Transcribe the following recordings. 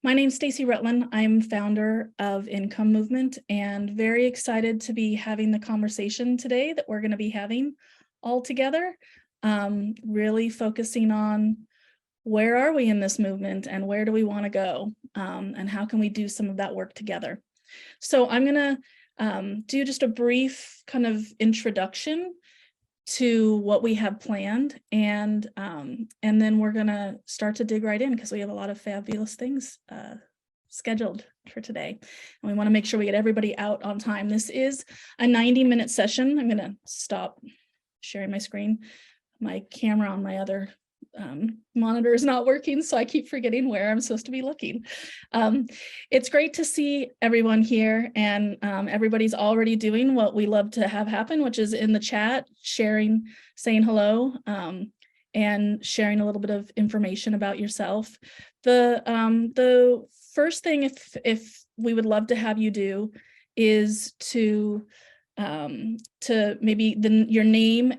My name's Stacy Rutland. I'm founder of Income Movement and very excited to be having the conversation today that we're going to be having all together, really focusing on where are we in this movement and where do we want to go, and how can we do some of that work together. So I'm going to do just a brief kind of introduction to what we have planned, and then we're gonna start to dig right in because we have a lot of fabulous things scheduled for today, and we want to make sure we get everybody out on time. This is a 90-minute session. I'm gonna stop sharing my screen. My camera on my other monitor is not working, so I keep forgetting where I'm supposed to be looking. It's great to see everyone here, and everybody's already doing what we love to have happen, which is in the chat, sharing, saying hello, and sharing a little bit of information about yourself. The first thing, if we would love to have you do, is to maybe your name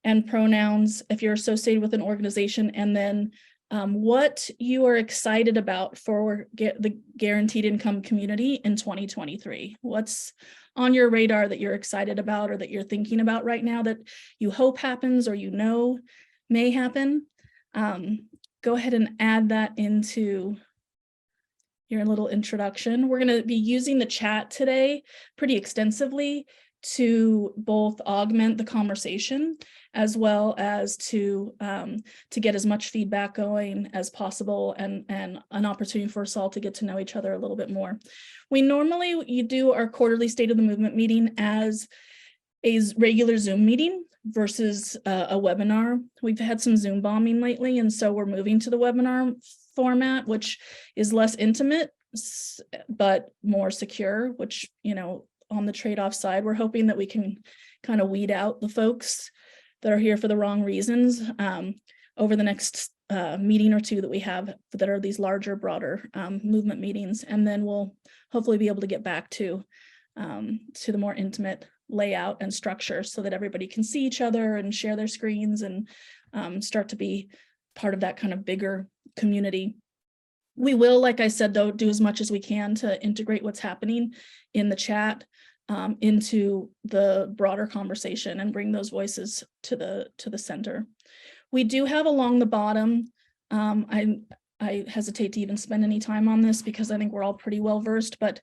and pronouns if you're associated with an organization, and then what you are excited about for the guaranteed income community in 2023. What's on your radar that you're excited about or that you're thinking about right now that you hope happens or you know may happen? Go ahead and add that into your little introduction. We're going to be using the chat today pretty extensively to both augment the conversation as well as to get as much feedback going as possible, and an opportunity for us all to get to know each other a little bit more. We normally do our quarterly State of the Movement meeting as a regular Zoom meeting versus a webinar. We've had some Zoom bombing lately, and so we're moving to the webinar format, which is less intimate but more secure, which, you know, on the trade-off side, we're hoping that we can kind of weed out the folks that are here for the wrong reasons over the next meeting or two that we have that are these larger, broader movement meetings. And then we'll hopefully be able to get back to the more intimate layout and structure so that everybody can see each other and share their screens and start to be part of that kind of bigger community. We will, like I said, though, do as much as we can to integrate what's happening in the chat into the broader conversation and bring those voices to the center. We do have along the bottom, I hesitate to even spend any time on this because I think we're all pretty well versed, but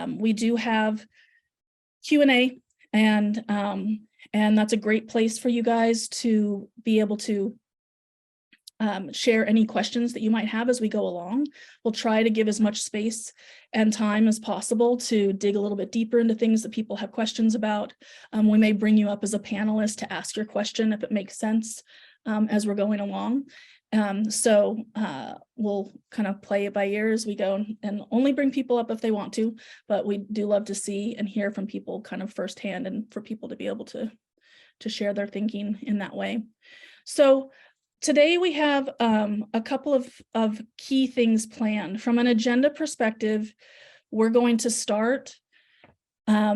we do have Q&A, and that's a great place for you guys to be able to share any questions that you might have as we go along. We'll try to give as much space and time as possible to dig a little bit deeper into things that people have questions about. We may bring you up as a panelist to ask your question if it makes sense as we're going along. So we'll kind of play it by ear as we go and only bring people up if they want to, but we do love to see and hear from people kind of firsthand, and for people to be able to share their thinking in that way. So today we have a couple of key things planned. From an agenda perspective, we're going to start by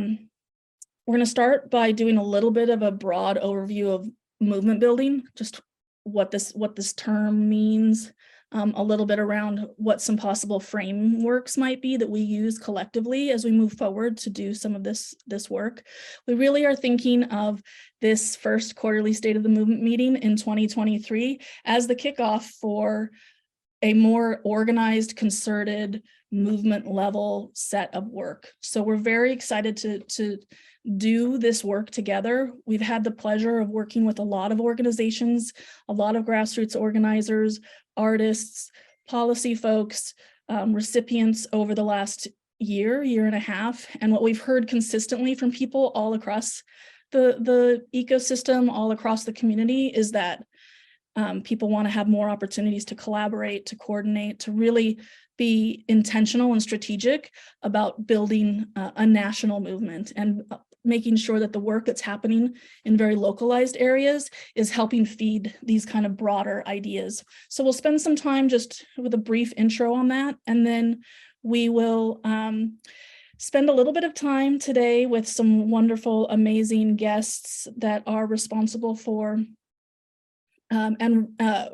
doing a little bit of a broad overview of movement building, just what this term means, a little bit around what some possible frameworks might be that we use collectively as we move forward to do some of this work. We really are thinking of this first quarterly State of the Movement meeting in 2023 as the kickoff for a more organized, concerted, movement level set of work. So we're very excited to do this work together. We've had the pleasure of working with a lot of organizations, a lot of grassroots organizers, artists, policy folks, recipients over the last year and a half. And what we've heard consistently from people all across the ecosystem, all across the community, is that people want to have more opportunities to collaborate, to coordinate, to really be intentional and strategic about building a national movement and making sure that the work that's happening in very localized areas is helping feed these kind of broader ideas. So we'll spend some time just with a brief intro on that, and then we will spend a little bit of time today with some wonderful, amazing guests that are responsible for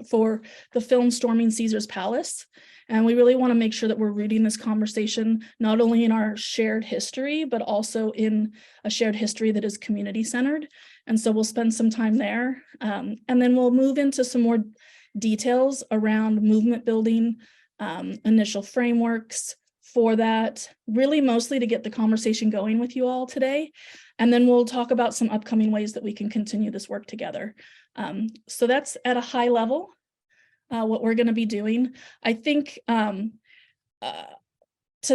for the film Storming Caesar's Palace. And we really want to make sure that we're rooting this conversation not only in our shared history, but also in a shared history that is community-centered. And so we'll spend some time there. And then we'll move into some more details around movement building, initial frameworks for that, really mostly to get the conversation going with you all today. And then we'll talk about some upcoming ways that we can continue this work together. So that's at a high level, what we're going to be doing. I think to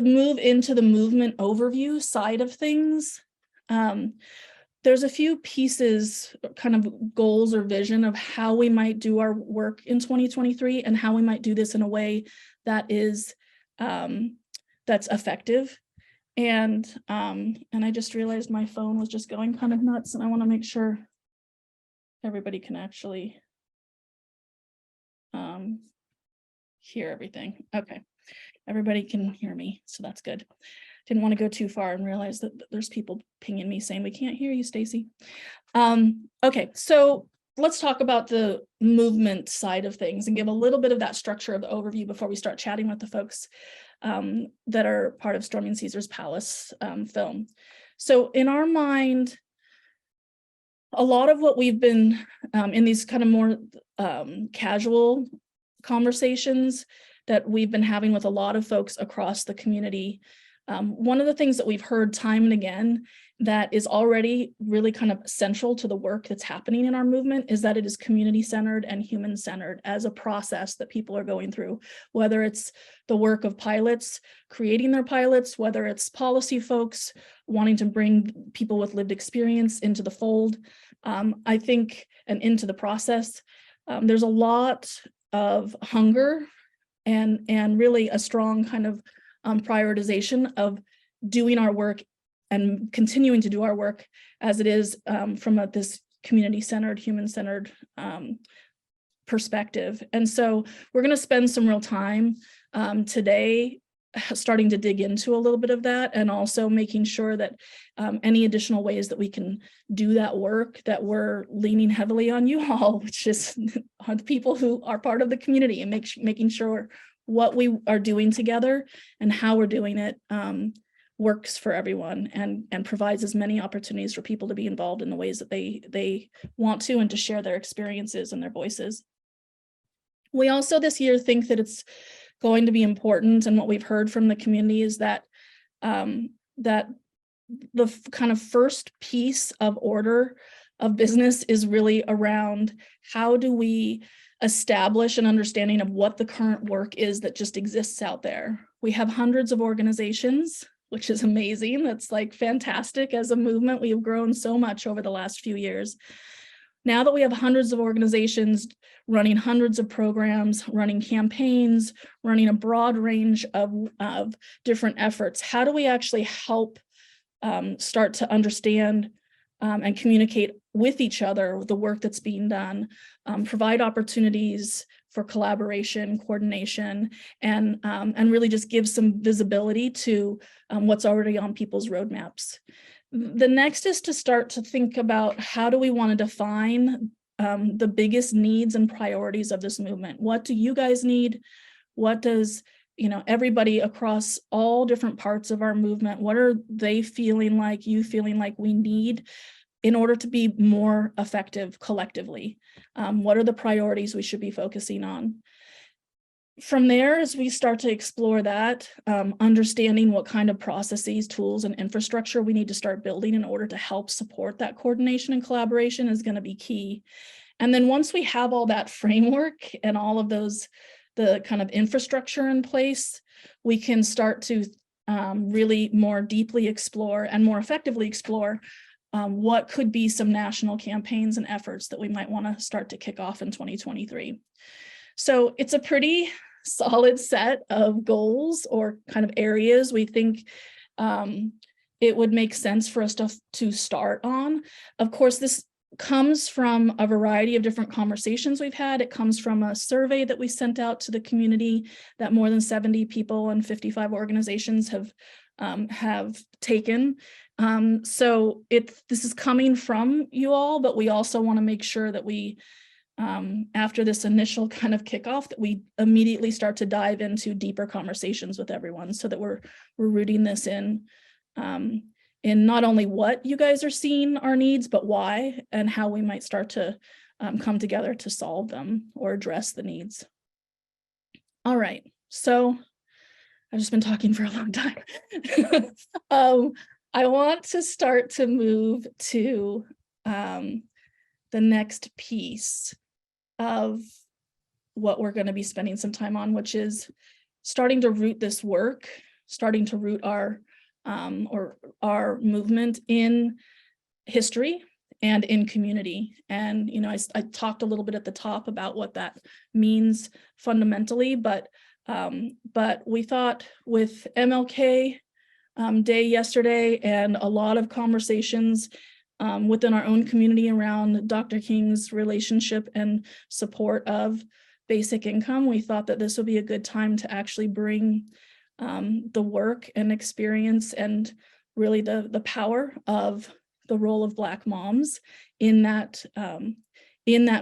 move into the movement overview side of things, there's a few pieces, kind of goals or vision of how we might do our work in 2023 and how we might do this in a way that is that's effective. And I just realized my phone was just going kind of nuts, and I want to make sure everybody can actually hear everything. Okay, everybody can hear me, so that's good. Didn't want to go too far and realize that there's people pinging me saying we can't hear you, Stacy. Okay, so let's talk about the movement side of things and give a little bit of that structure of the overview before we start chatting with the folks that are part of Storming Caesar's Palace film. So in our mind, a lot of what we've been in these kind of more casual conversations that we've been having with a lot of folks across the community, one of the things that we've heard time and again that is already really kind of central to the work that's happening in our movement is that it is community-centered and human-centered as a process that people are going through, whether it's the work of pilots creating their pilots, whether it's policy folks wanting to bring people with lived experience into the fold, I think, and into the process. There's a lot of hunger and really a strong kind of prioritization of doing our work and continuing to do our work as it is from this community-centered, human-centered perspective. And so we're going to spend some real time today starting to dig into a little bit of that, and also making sure that any additional ways that we can do that work, that we're leaning heavily on you all, which is on the people who are part of the community, and making sure what we are doing together and how we're doing it works for everyone and provides as many opportunities for people to be involved in the ways that they want to, and to share their experiences and their voices. We also this year think that it's going to be important, and what we've heard from the community is that that the kind of first piece of order of business is really around how do we establish an understanding of what the current work is that just exists out there. We have hundreds of organizations, which is amazing. That's like fantastic. As a movement, we have grown so much over the last few years. Now that we have hundreds of organizations running hundreds of programs, running campaigns, running a broad range of different efforts, how do we actually help start to understand and communicate with each other the work that's being done, provide opportunities for collaboration, coordination, and really just give some visibility to what's already on people's roadmaps. The next is to start to think about how do we want to define the biggest needs and priorities of this movement. What do you guys need? What does everybody across all different parts of our movement, what are they feeling like, you feeling like we need in order to be more effective collectively? What are the priorities we should be focusing on? From there, as we start to explore that, understanding what kind of processes, tools, and infrastructure we need to start building in order to help support that coordination and collaboration is going to be key. And then once we have all that framework and all of those, the kind of infrastructure in place, we can start to really more deeply explore and more effectively explore what could be some national campaigns and efforts that we might want to start to kick off in 2023. So it's a pretty solid set of goals or kind of areas we think it would make sense for us to start on. Of course, this comes from a variety of different conversations we've had. It comes from a survey that we sent out to the community that more than 70 people and 55 organizations have taken. So this is coming from you all, but we also want to make sure that we after this initial kind of kickoff, that we immediately start to dive into deeper conversations with everyone, so that we're rooting this in not only what you guys are seeing our needs, but why and how we might start to come together to solve them or address the needs. All right, so I've just been talking for a long time. I want to start to move to the next piece of what we're going to be spending some time on, which is starting to root this work, starting to root our movement in history and in community. And, you know, I talked a little bit at the top about what that means fundamentally, but we thought with MLK Day yesterday and a lot of conversations within our own community around Dr. King's relationship and support of basic income, we thought that this would be a good time to actually bring the work and experience and really the power of the role of Black moms in that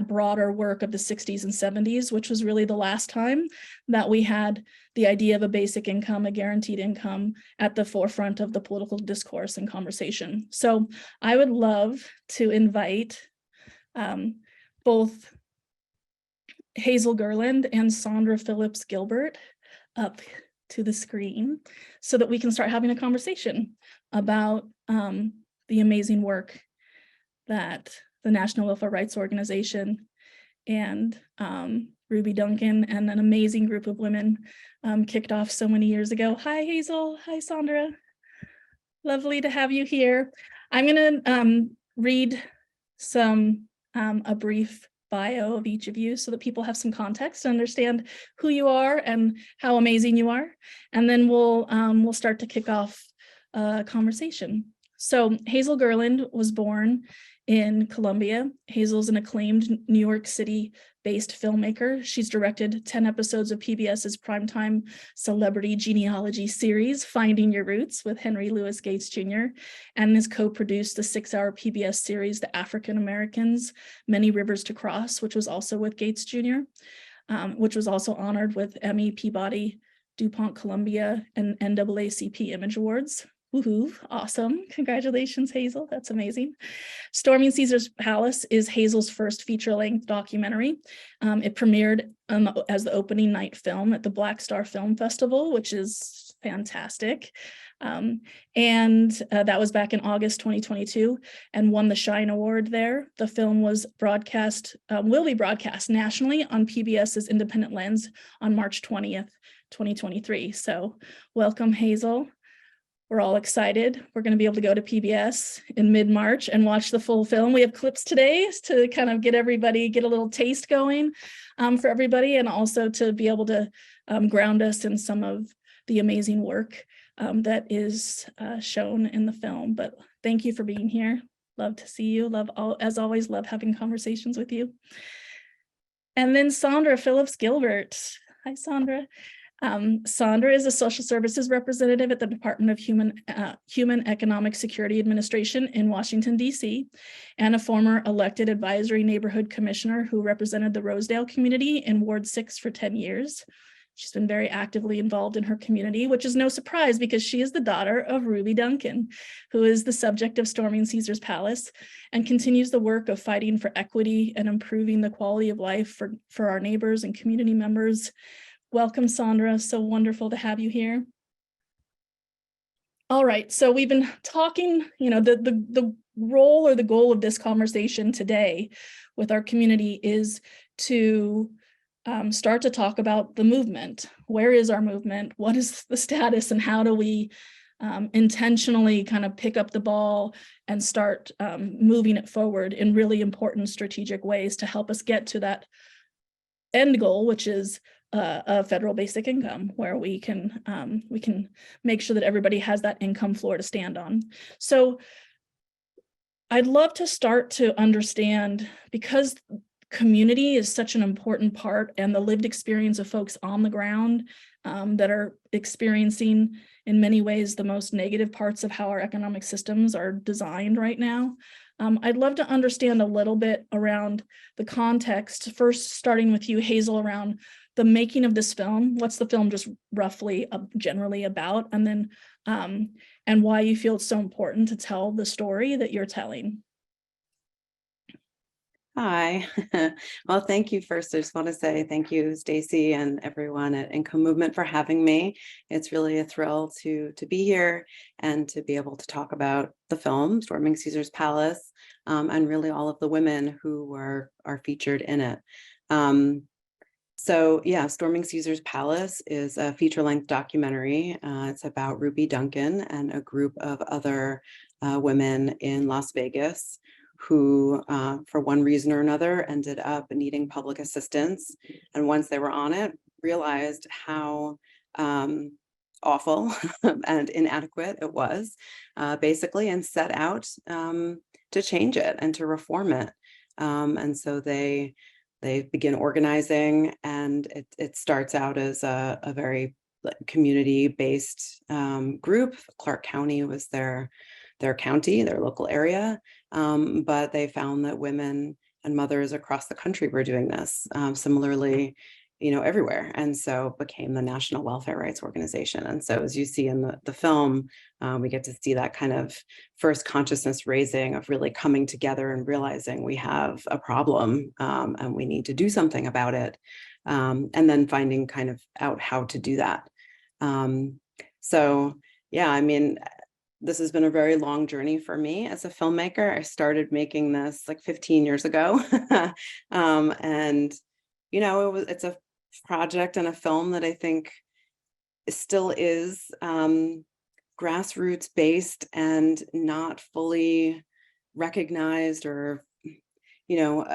broader work of the 60s and 70s, which was really the last time that we had the idea of a basic income, a guaranteed income at the forefront of the political discourse and conversation. So I would love to invite both Hazel Gurland and Sondra Phillips-Gilbert up to the screen so that we can start having a conversation about the amazing work that the National Welfare Rights Organization and Ruby Duncan and an amazing group of women kicked off so many years ago. Hi, Hazel. Hi, Sondra. Lovely to have you here. I'm going to read a brief bio of each of you so that people have some context to understand who you are and how amazing you are. And then we'll start to kick off a conversation. So Hazel Gurland was born in Columbia. Hazel's an acclaimed New York City-based filmmaker. She's directed 10 episodes of PBS's primetime celebrity genealogy series, Finding Your Roots, with Henry Louis Gates Jr., and has co-produced the 6-hour PBS series, The African Americans, Many Rivers to Cross, which was also with Gates Jr., which was also honored with Emmy, Peabody, DuPont Columbia, and NAACP Image Awards. Woohoo, awesome. Congratulations, Hazel. That's amazing. Storming Caesar's Palace is Hazel's first feature-length documentary. It premiered as the opening night film at the Black Star Film Festival, which is fantastic. And that was back in August 2022 and won the Shine Award there. The film was will be broadcast nationally on PBS's Independent Lens on March 20th, 2023. So welcome, Hazel. We're all excited. We're going to be able to go to PBS in mid-March and watch the full film. We have clips today to kind of get a little taste going for everybody, and also to be able to ground us in some of the amazing work that is shown in the film. But thank you for being here. Love to see you. As always, love having conversations with you. And then Sondra Phillips-Gilbert. Hi, Sondra. Sondra is a social services representative at the Department of Human Economic Security Administration in Washington, D.C., and a former elected advisory neighborhood commissioner who represented the Rosedale community in Ward 6 for 10 years. She's been very actively involved in her community, which is no surprise because she is the daughter of Ruby Duncan, who is the subject of Storming Caesar's Palace and continues the work of fighting for equity and improving the quality of life for our neighbors and community members. Welcome, Sondra. So wonderful to have you here. All right, so we've been talking, the role or the goal of this conversation today with our community is to start to talk about the movement. Where is our movement? What is the status, and how do we intentionally kind of pick up the ball and start moving it forward in really important strategic ways to help us get to that end goal, which is a federal basic income, where we can make sure that everybody has that income floor to stand on. So I'd love to start to understand, because community is such an important part, and the lived experience of folks on the ground that are experiencing in many ways the most negative parts of how our economic systems are designed right now. I'd love to understand a little bit around the context, first starting with you, Hazel, around the making of this film. What's the film just roughly generally about? And then and why you feel it's so important to tell the story that you're telling. Hi. Well, thank you first. I just want to say thank you, Stacy, and everyone at Income Movement for having me. It's really a thrill to be here and to be able to talk about the film, Storming Caesar's Palace, and really all of the women who are featured in it. So yeah, Storming Caesar's Palace is a feature-length documentary. It's about Ruby Duncan and a group of other women in Las Vegas who, for one reason or another, ended up needing public assistance. And once they were on it, realized how awful and inadequate it was, basically, and set out to change it and to reform it. And so they begin organizing, and it starts out as a very community-based group. Clark County was their county, their local area, but they found that women and mothers across the country were doing this similarly, everywhere, and so became the National Welfare Rights Organization. And so, as you see in the film, we get to see that kind of first consciousness raising of really coming together and realizing we have a problem and we need to do something about it, and then finding kind of out how to do that. So yeah, I mean, this has been a very long journey for me as a filmmaker. I started making this like 15 years ago. And, it's a project and a film that I think still is grassroots based and not fully recognized, or, I don't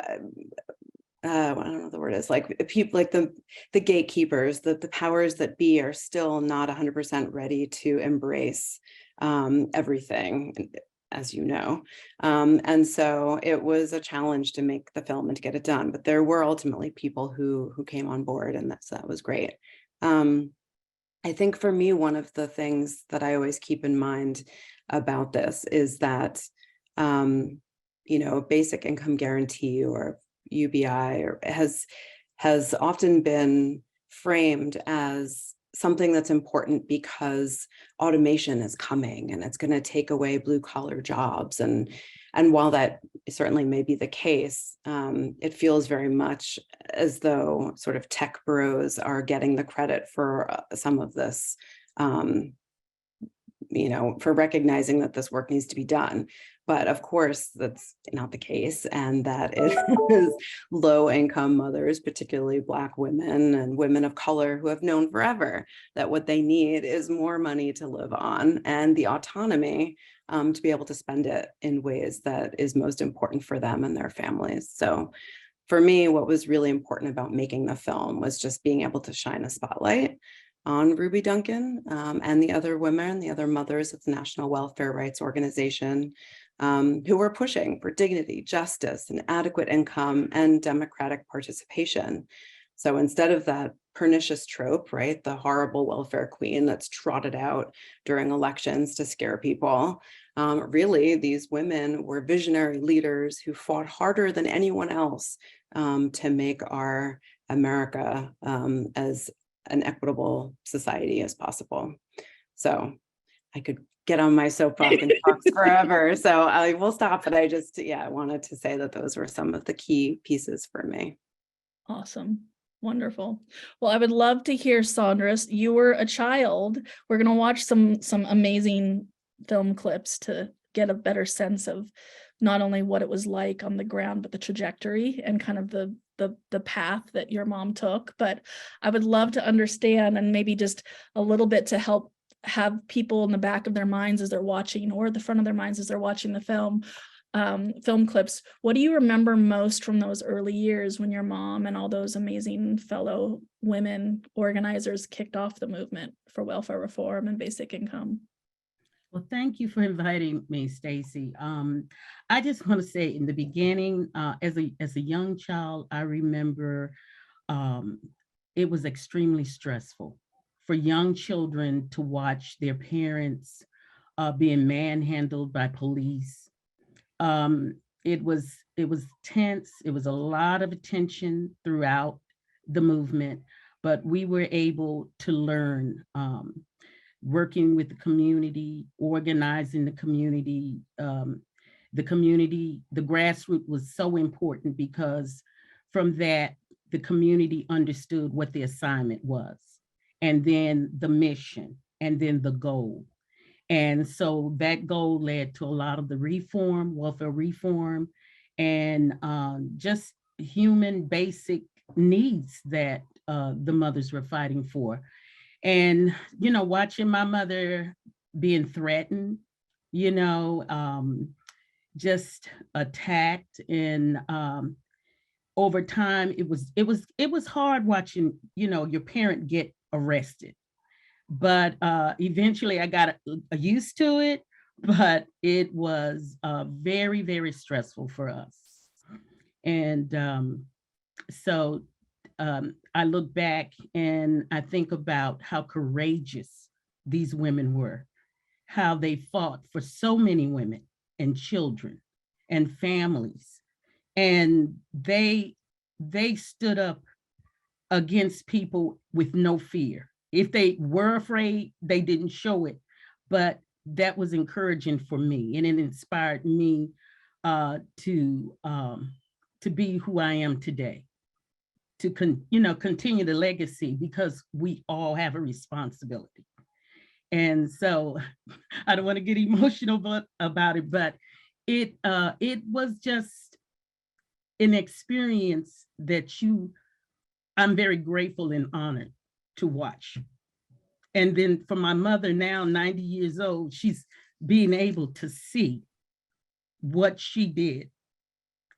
know what the word is, like people, like the gatekeepers, the powers that be are still not 100% ready to embrace everything, as you know. And so it was a challenge to make the film and to get it done, but there were ultimately people who came on board, and that was great. I think for me, one of the things that I always keep in mind about this is that, basic income guarantee, or UBI, has often been framed as something that's important because automation is coming and it's going to take away blue collar jobs. And while that certainly may be the case, it feels very much as though sort of tech bros are getting the credit for some of this, for recognizing that this work needs to be done. But of course, that's not the case, and that it is low-income mothers, particularly Black women and women of color, who have known forever that what they need is more money to live on and the autonomy to be able to spend it in ways that is most important for them and their families. So for me, what was really important about making the film was just being able to shine a spotlight on Ruby Duncan and the other women, the other mothers of the National Welfare Rights Organization, who were pushing for dignity, justice, and adequate income and democratic participation. So instead of that pernicious trope, right, the horrible welfare queen that's trotted out during elections to scare people, really, these women were visionary leaders who fought harder than anyone else to make our America as an equitable society as possible. So I could get on my soapbox and talk forever, so I will stop, but I just, I wanted to say that those were some of the key pieces for me. Awesome. Wonderful. Well, I would love to hear, Sondra. You were a child. We're going to watch some amazing film clips to get a better sense of not only what it was like on the ground, but the trajectory and kind of the path that your mom took. But I would love to understand, and maybe just a little bit to help have people in the back of their minds as they're watching, or the front of their minds as they're watching the film clips. What do you remember most from those early years when your mom and all those amazing fellow women organizers kicked off the movement for welfare reform and basic income? Well, thank you for inviting me, Stacy. I just want to say, in the beginning, as a young child, I remember it was extremely stressful for young children to watch their parents being manhandled by police, It was tense. It was a lot of attention throughout the movement, but we were able to learn, working with the community, organizing the community. The grassroots was so important because from that, the community understood what the assignment was, and then the mission, and then the goal. And so that goal led to a lot of the reform, welfare reform, and just human basic needs that the mothers were fighting for. And, watching my mother being threatened, just attacked, and over time, it was hard watching, your parent get arrested. But eventually I got used to it, but it was very, very stressful for us. And so I look back and I think about how courageous these women were, how they fought for so many women and children and families. And they stood up against people with no fear. If they were afraid, they didn't show it, but that was encouraging for me, and it inspired me to be who I am today, to continue the legacy, because we all have a responsibility. And so I don't want to get emotional about it, but it was just an experience that I'm very grateful and honored to watch. And then for my mother, now 90 years old, she's being able to see what she did.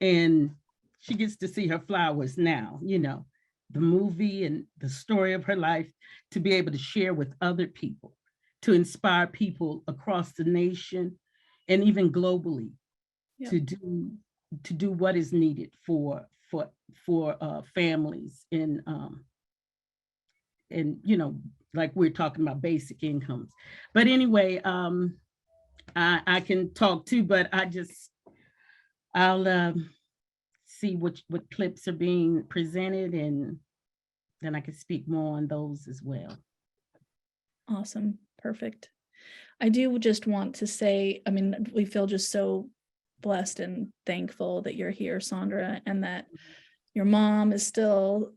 And she gets to see her flowers now, the movie and the story of her life, to be able to share with other people, to inspire people across the nation and even globally. Yep. to do what is needed for families, and like we're talking about basic incomes. But anyway, I can talk too, but I'll see what clips are being presented, and then I can speak more on those as well. Awesome. Perfect. I do just want to say, we feel just so blessed and thankful that you're here, Sondra, and that your mom is still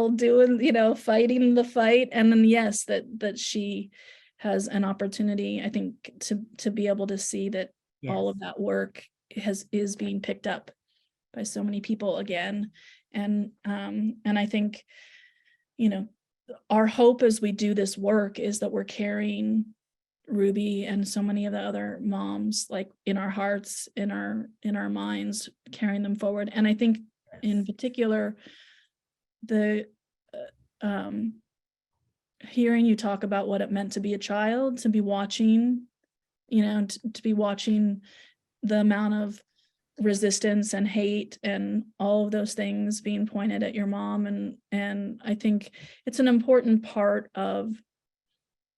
doing, fighting the fight. And then, yes, that she has an opportunity, I think, to be able to see that all of that work is being picked up by so many people again. And I think, our hope as we do this work is that we're carrying Ruby and so many of the other moms, like, in our hearts, in our minds, carrying them forward. And I think in particular, the hearing you talk about what it meant to be a child, to be watching, to be watching the amount of resistance and hate and all of those things being pointed at your mom. And I think it's an important part of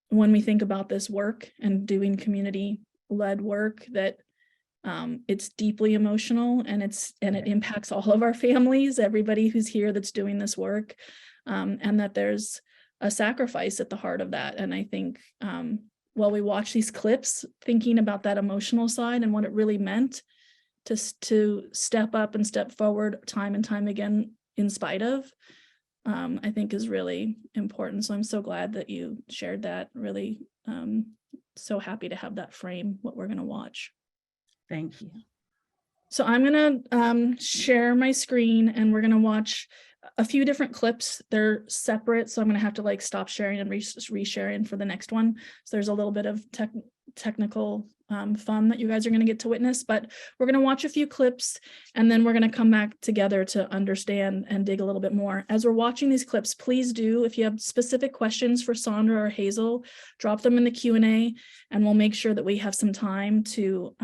when we think about this work and doing community-led work, that it's deeply emotional, and it impacts all of our families, everybody who's here that's doing this work, and that there's a sacrifice at the heart of that. And I think while we watch these clips, thinking about that emotional side and what it really meant to step up and step forward time and time again in spite of, I think is really important. So I'm so glad that you shared that. Really so happy to have that frame what we're going to watch. Thank you. So I'm going to share my screen, and we're going to watch a few different clips. They're separate, so I'm going to have to stop sharing and resharing for the next one. So there's a little bit of technical fun that you guys are going to get to witness, but we're going to watch a few clips, and then we're going to come back together to understand and dig a little bit more. As we're watching these clips, please do, if you have specific questions for Sondra or Hazel, drop them in the Q&A, and we'll make sure that we have some time to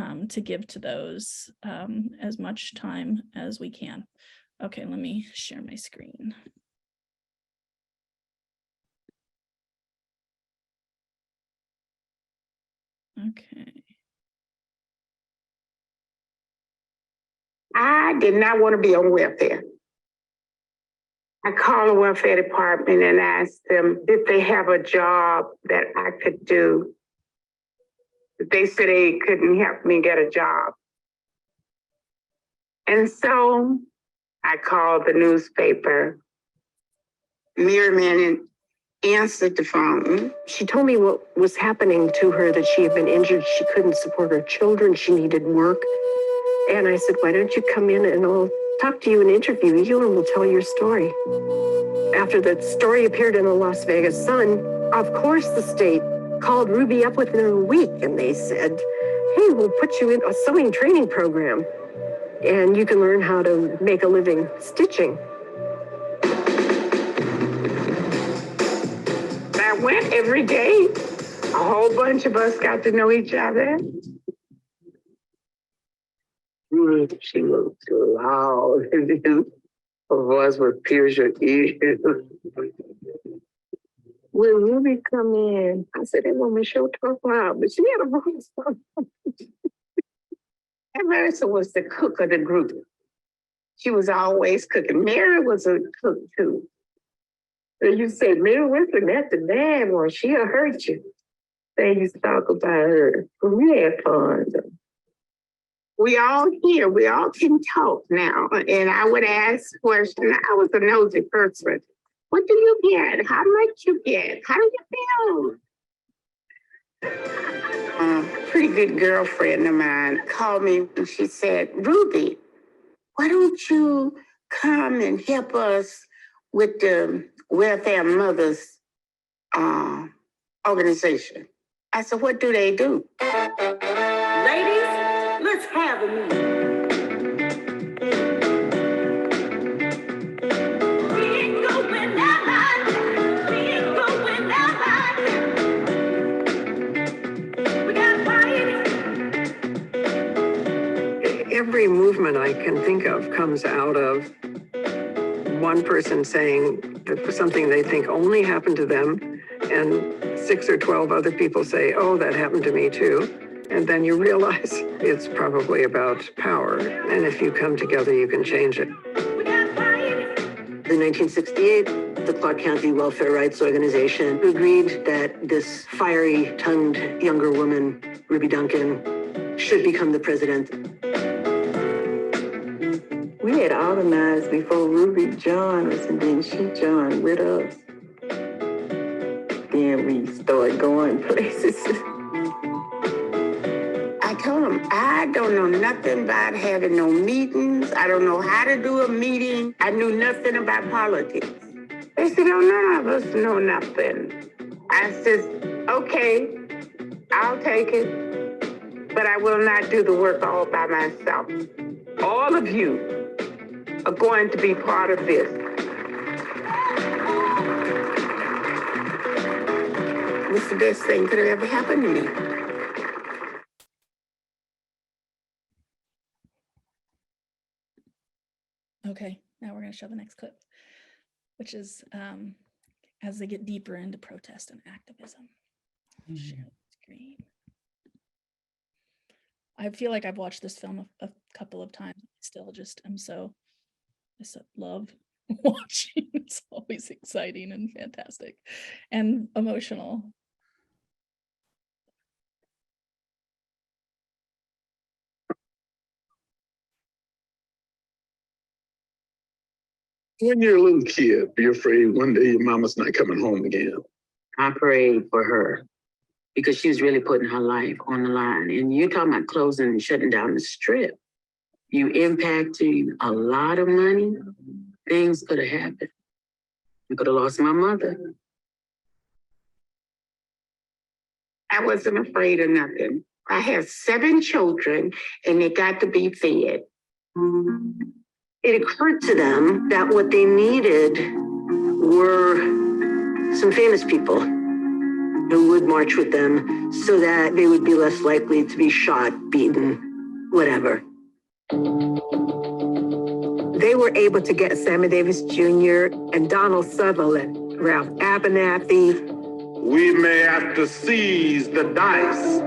give to those, as much time as we can. Okay, let me share my screen. Okay. I did not want to be on welfare. I called the welfare department and asked them if they have a job that I could do. They said they couldn't help me get a job. And so I called the newspaper. Mary Manning answered the phone. She told me what was happening to her, that she had been injured. She couldn't support her children. She needed work. And I said, why don't you come in and I'll talk to you and interview you and we'll tell your story. After the story appeared in the Las Vegas Sun, of course the state called Ruby up within a week and they said, hey, we'll put you in a sewing training program and you can learn how to make a living stitching. I went every day. A whole bunch of us got to know each other. She looked loud. Her voice would pierce your ears. When Ruby come in, I said, that woman sure talk loud, but she had a voice. And Marissa was the cook of the group. She was always cooking. Mary was a cook too. And you say, Mary Winston, that's the damn one. She'll hurt you. They used to talk about her. But we had fun. We all here. We all can talk now. And I would ask questions. I was a nosy person. What do you get? How much you get? How do you feel? A pretty good girlfriend of mine called me and she said, Ruby, why don't you come and help us with the Welfare Mothers organization? I said, what do they do? Ladies, let's have a meeting. Every movement I can think of comes out of one person saying that something they think only happened to them, and 6 or 12 other people say, oh, that happened to me too. And then you realize it's probably about power. And if you come together, you can change it. In 1968, the Clark County Welfare Rights Organization agreed that this fiery-tongued younger woman, Ruby Duncan, should become the president. We had organized before Ruby joined us, and then she joined with us. Then we started going places. I told them, I don't know nothing about having no meetings. I don't know how to do a meeting. I knew nothing about politics. They said, oh, none of us know nothing. I said, okay, I'll take it, but I will not do the work all by myself. All of you are going to be part of this. What's the best thing could have ever happened to me? Okay, now we're going to show the next clip, which is as they get deeper into protest and activism. Share the screen. I feel like I've watched this film a couple of times. Still, I love watching. It's always exciting and fantastic and emotional. When you're a little kid, you're afraid one day your mama's not coming home again. I prayed for her because she was really putting her life on the line. And you're talking about closing and shutting down the strip. You impacting a lot of money. Things could have happened. I could have lost my mother. I wasn't afraid of nothing. I have 7 children and they got to be fed. It occurred to them that what they needed were some famous people who would march with them so that they would be less likely to be shot, beaten, whatever. They were able to get Sammy Davis Jr. and Donald Sutherland, Ralph Abernathy. We may have to seize the dice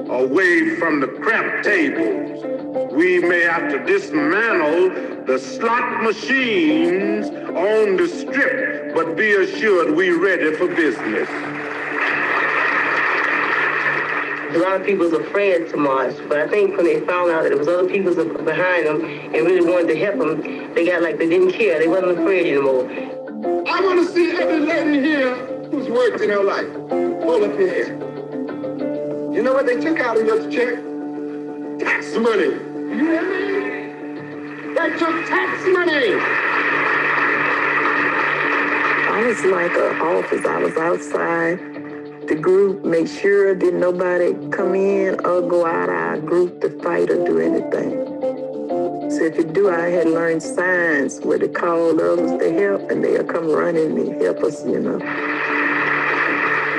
away from the crap tables We may have to dismantle the slot machines on the strip, but be assured we're ready for business. A lot of people was afraid to march, but I think when they found out that there was other people behind them and really wanted to help them, they got like they didn't care. They wasn't afraid anymore. I want to see every lady here who's worked in her life. Pull up your hair. You know what they took out of your check? Tax money. You hear me? They took tax money. I was like an office. I was outside the group, make sure didn't nobody come in or go out of our group to fight or do anything. So if you do, I had learned signs where to call others to help, and they'll come running and help us, you know.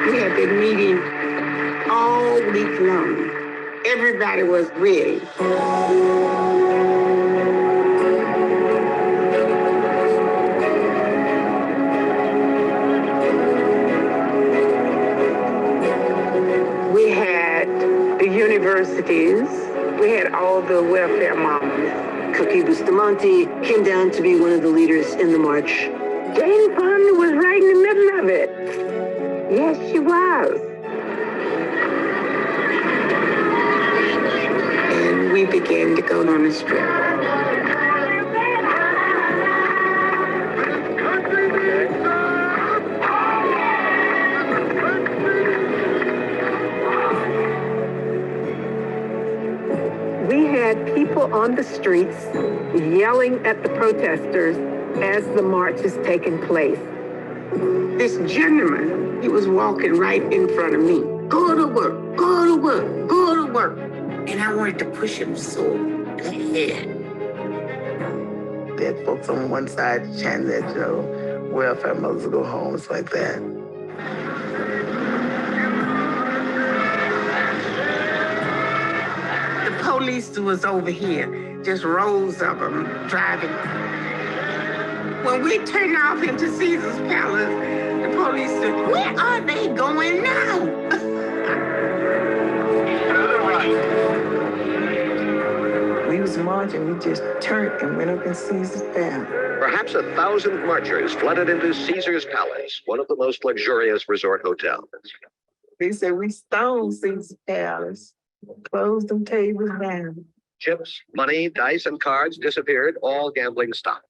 We had been meeting all week long. Everybody was ready. We had the universities. We had all the welfare moms. Cookie Bustamante came down to be one of the leaders in the march. Jane Fonda was right in the middle of it. Yes, she was. And we began to go on the strip. We had people on the streets yelling at the protesters as the march is taking place. This gentleman, he was walking right in front of me. Go to work, go to work, go to work. And I wanted to push him so bad. They had folks on one side chanting that, you know, welfare mothers go home, it's like that. The police was over here, just rows of them driving. When we turned off into Caesar's Palace, the police said, where are they going now? We was marching, we just turned and went up in Caesar's Palace. Perhaps 1,000 marchers flooded into Caesar's Palace, one of the most luxurious resort hotels. They said we stoned Caesar's Palace, closed them tables down. Chips, money, dice, and cards disappeared, all gambling stopped.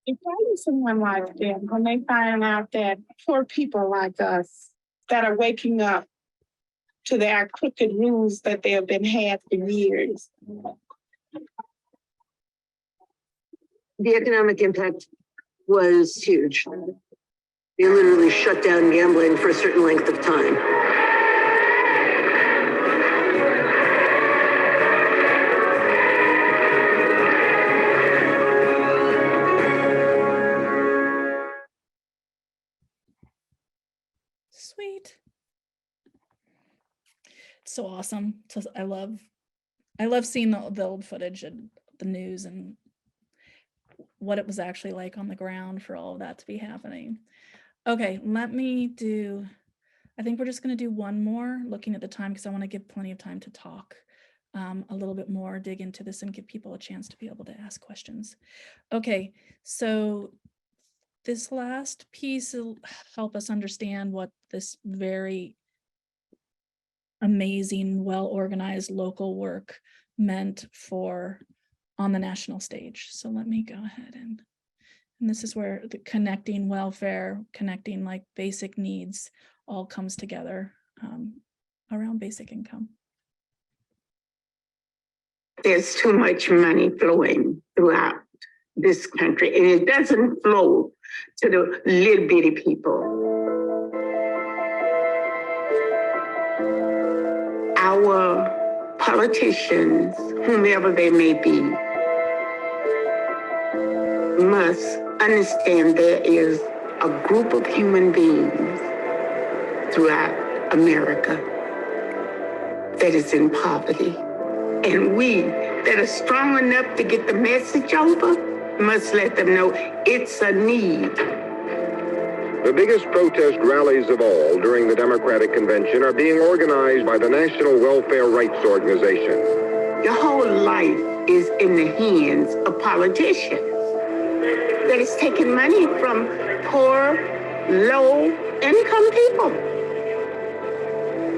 If I was someone like them, when they find out that poor people like us that are waking up to their crooked rules that they have been had for years. The economic impact was huge. They literally shut down gambling for a certain length of time. Sweet. So awesome. I love seeing the old footage and the news and what it was actually like on the ground for all of that to be happening. Okay, I think we're just going to do one more, looking at the time, because I want to give plenty of time to talk a little bit more, dig into this, and give people a chance to be able to ask questions. Okay, so this last piece will help us understand what this very amazing, well-organized local work meant for on the national stage. So let me go ahead and this is where the connecting welfare, connecting like basic needs all comes together around basic income. There's too much money flowing throughout this country, and it doesn't flow to the little bitty people. Our politicians, whomever they may be, must understand there is a group of human beings throughout America that is in poverty. And we that are strong enough to get the message over must let them know it's a need. The biggest protest rallies of all during the Democratic Convention are being organized by the National Welfare Rights Organization. Your whole life is in the hands of politicians that is taking money from poor, low-income people.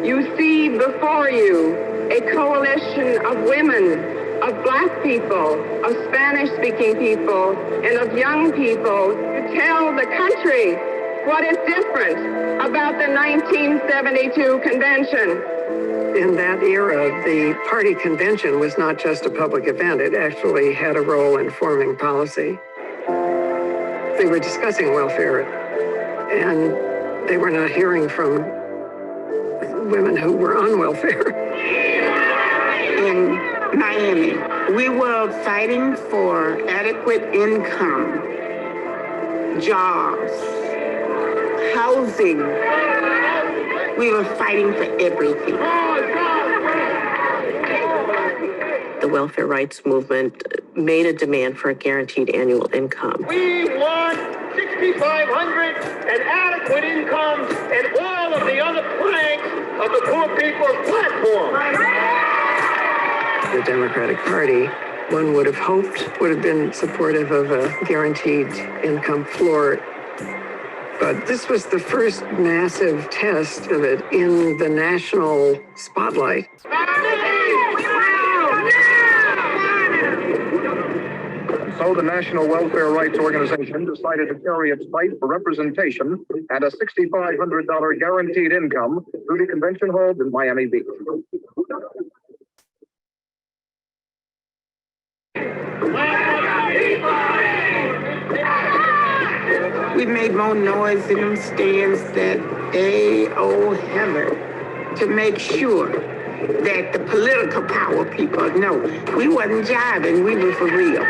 You see before you a coalition of women, of Black people, of Spanish-speaking people, and of young people to tell the country what is different about the 1972 convention. In that era, the party convention was not just a public event. It actually had a role in forming policy. They were discussing welfare, and they were not hearing from women who were on welfare. In Miami, we were fighting for adequate income, jobs, housing. We were fighting for everything. The welfare rights movement made a demand for a guaranteed annual income. We want $6,500 and adequate income and all of the other planks of the poor people's platform. The Democratic Party, one would have hoped, would have been supportive of a guaranteed income floor. But this was the first massive test of it in the national spotlight. So the National Welfare Rights Organization decided to carry its fight for representation and a $6,500 guaranteed income through the convention halls in Miami Beach. We made more noise in them stands that they owe heaven to make sure that the political power people know we wasn't jiving, we were for real.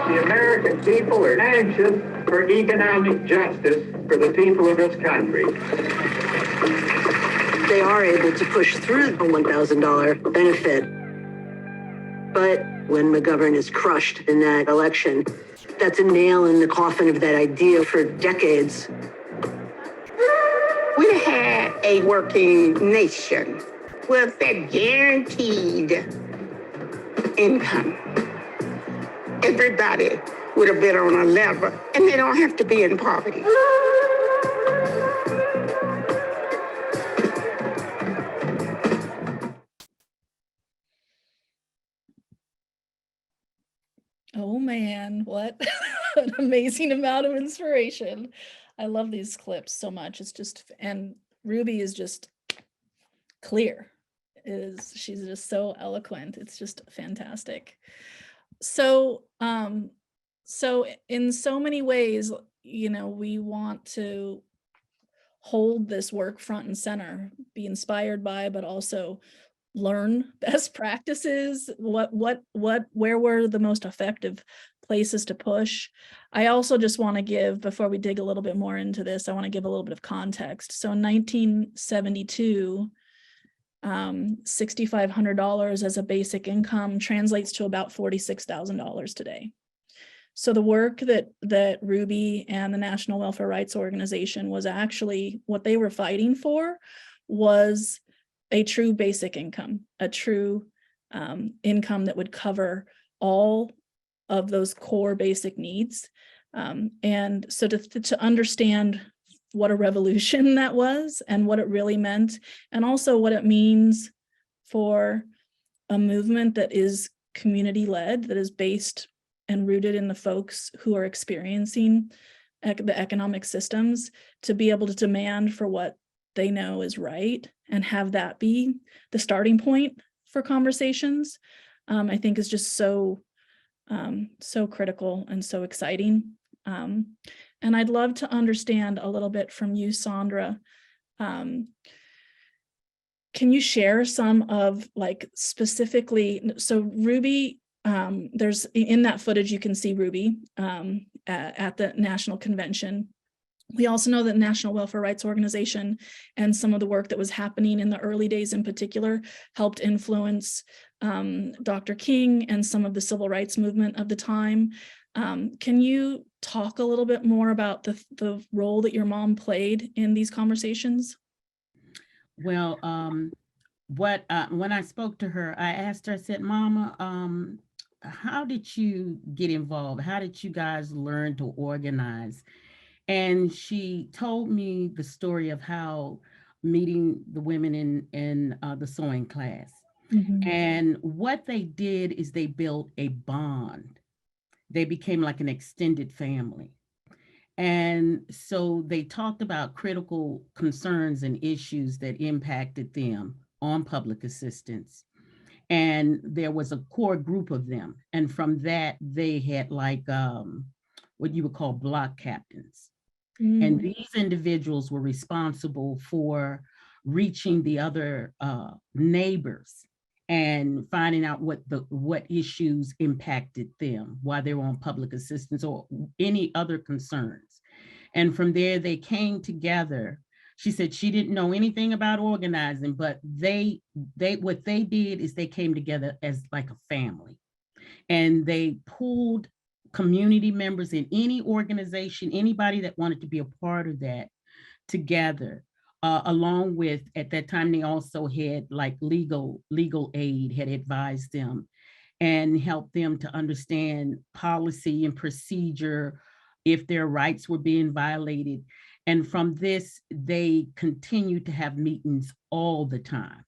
The American people are anxious for economic justice for the people of this country. They are able to push through the $1,000 benefit. But when McGovern is crushed in that election, that's a nail in the coffin of that idea for decades. We had a working nation with that guaranteed income. Everybody would have been on a level, and they don't have to be in poverty. Oh man, what an amazing amount of inspiration. I love these clips so much. It's just, and Ruby is just clear. She's just so eloquent. It's just fantastic. So, so in so many ways, you know, we want to hold this work front and center, be inspired by, but also learn best practices. Where were the most effective places to push? I also just want to give, before we dig a little bit more into this, I want to give a little bit of context. So in 1972, $6,500 as a basic income translates to about $46,000 today. So the work that Ruby and the National Welfare Rights Organization was actually, what they were fighting for was a true basic income, a true income that would cover all of those core basic needs. And so to understand what a revolution that was and what it really meant, and also what it means for a movement that is community-led, that is based and rooted in the folks who are experiencing the economic systems, to be able to demand for what they know is right and have that be the starting point for conversations, I think is just so critical and so exciting. And I'd love to understand a little bit from you, Sondra. Can you share some of, like, specifically, so Ruby, there's in that footage, you can see Ruby at the National Convention. We also know that National Welfare Rights Organization and some of the work that was happening in the early days in particular helped influence Dr. King and some of the civil rights movement of the time. Can you talk a little bit more about the role that your mom played in these conversations? Well, when I spoke to her, I asked her, I said, Mama, how did you get involved? How did you guys learn to organize? And she told me the story of how meeting the women in the sewing class. And what they did is they built a bond. They became like an extended family. And so they talked about critical concerns and issues that impacted them on public assistance. And there was a core group of them. And from that, they had like what you would call block captains. And these individuals were responsible for reaching the other neighbors and finding out what issues impacted them while they were on public assistance or any other concerns. And from there, they came together. She said she didn't know anything about organizing, but what they did is they came together as like a family. And they pulled community members in any organization, anybody that wanted to be a part of that, together. Along with, at that time, they also had like legal aid had advised them and helped them to understand policy and procedure if their rights were being violated. And from this, they continued to have meetings all the time.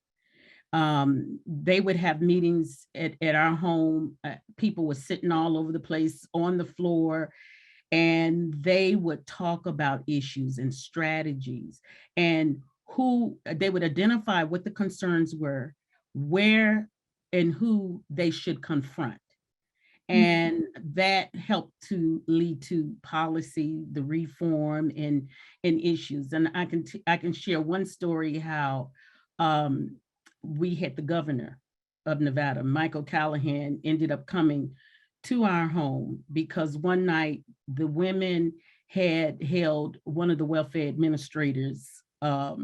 They would have meetings at our home. People were sitting all over the place on the floor, and they would talk about issues and strategies and who they would identify what the concerns were, where and who they should confront. And that helped to lead to policy, the reform and issues. And I can share one story how we had the governor of Nevada, Michael Callahan, ended up coming to our home because one night the women had held one of the welfare administrators up.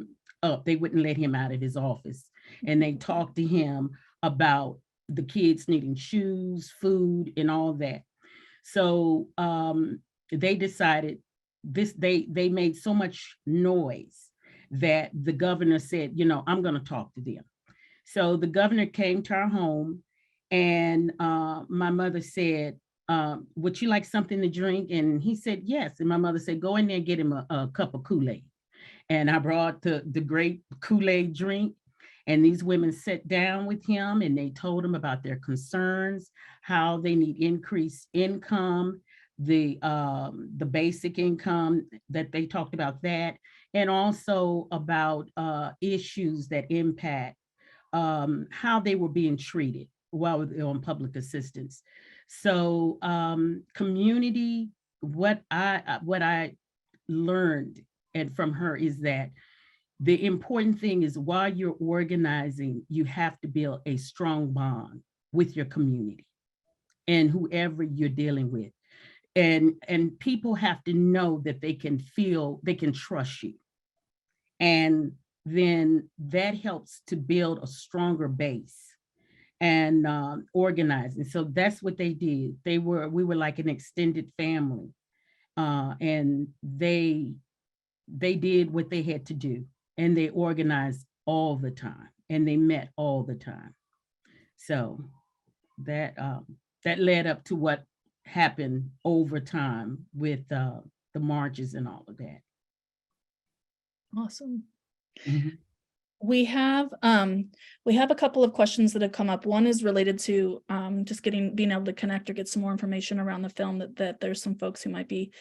They wouldn't let him out of his office. And they talked to him about the kids needing shoes, food, and all that. So they decided they made so much noise that the governor said, I'm going to talk to them. So the governor came to our home, and my mother said, would you like something to drink? And he said, yes. And my mother said, go in there and get him a cup of Kool-Aid. And I brought the great Kool-Aid drink. And these women sat down with him and they told him about their concerns, how they need increased income, the basic income that they talked about that, and also about issues that impact how they were being treated while they were on public assistance. So community, what I learned from her is that the important thing is while you're organizing, you have to build a strong bond with your community and whoever you're dealing with. And people have to know that they can trust you. And then that helps to build a stronger base and organizing. So that's what they did. We were like an extended family, and they did what they had to do, and they organized all the time, and they met all the time. So that led up to what happened over time with the marches and all of that. Awesome. Mm-hmm. We have a couple of questions that have come up. One is related to just being able to connect or get some more information around the film, that there's some folks who might be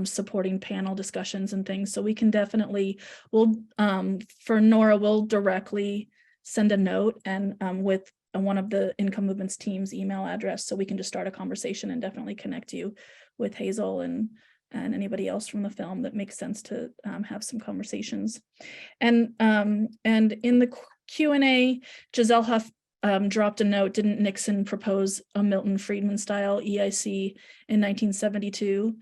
supporting panel discussions and things. So we can definitely, for Nora, we'll directly send a note and with one of the Income Movement's team's email address, so we can just start a conversation and definitely connect you with Hazel and anybody else from the film that makes sense to have some conversations. And in the Q&A, Giselle Huff dropped a note, didn't Nixon propose a Milton Friedman style EIC in 1972?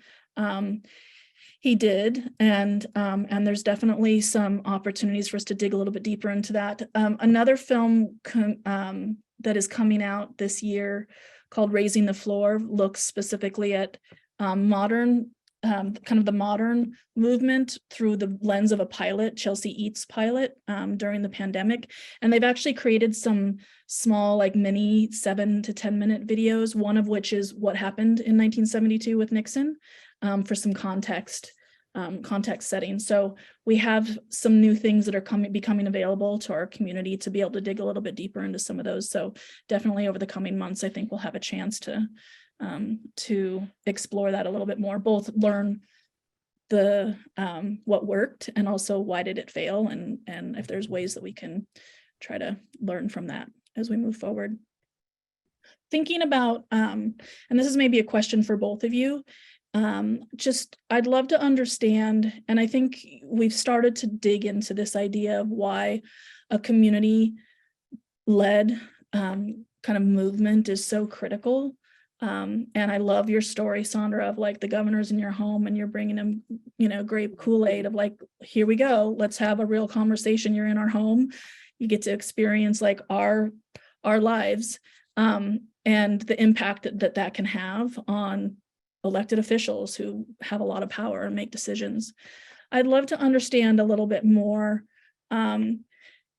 He did, and there's definitely some opportunities for us to dig a little bit deeper into that. Another film that is coming out this year called Raising the Floor looks specifically at modern, kind of the modern movement through the lens of a pilot, Chelsea Eats pilot, during the pandemic. And they've actually created some small, like mini 7 to 10 minute videos, one of which is what happened in 1972 with Nixon, for some context setting. So we have some new things that are becoming available to our community to be able to dig a little bit deeper into some of those. So definitely over the coming months, I think we'll have a chance to explore that a little bit more, both learn the what worked and also why did it fail, and if there's ways that we can try to learn from that as we move forward. Thinking about, and this is maybe a question for both of you, just I'd love to understand, and I think we've started to dig into this idea of why a community-led kind of movement is so critical. And I love your story, Sondra, of like the governor's in your home and you're bringing them, grape Kool-Aid of like, here we go, let's have a real conversation. You're in our home, you get to experience like our lives, and the impact that can have on elected officials who have a lot of power and make decisions. I'd love to understand a little bit more,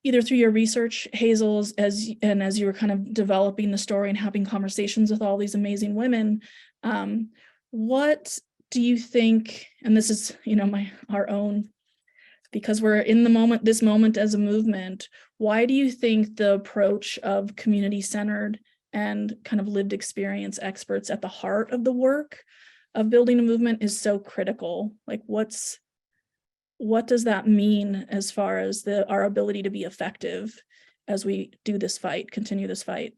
either through your research, Hazel, as you were kind of developing the story and having conversations with all these amazing women, what do you think, and this is, our own, because we're in this moment as a movement, why do you think the approach of community-centered and kind of lived experience experts at the heart of the work of building a movement is so critical? Like what does that mean as far as our ability to be effective as we do this fight, continue this fight?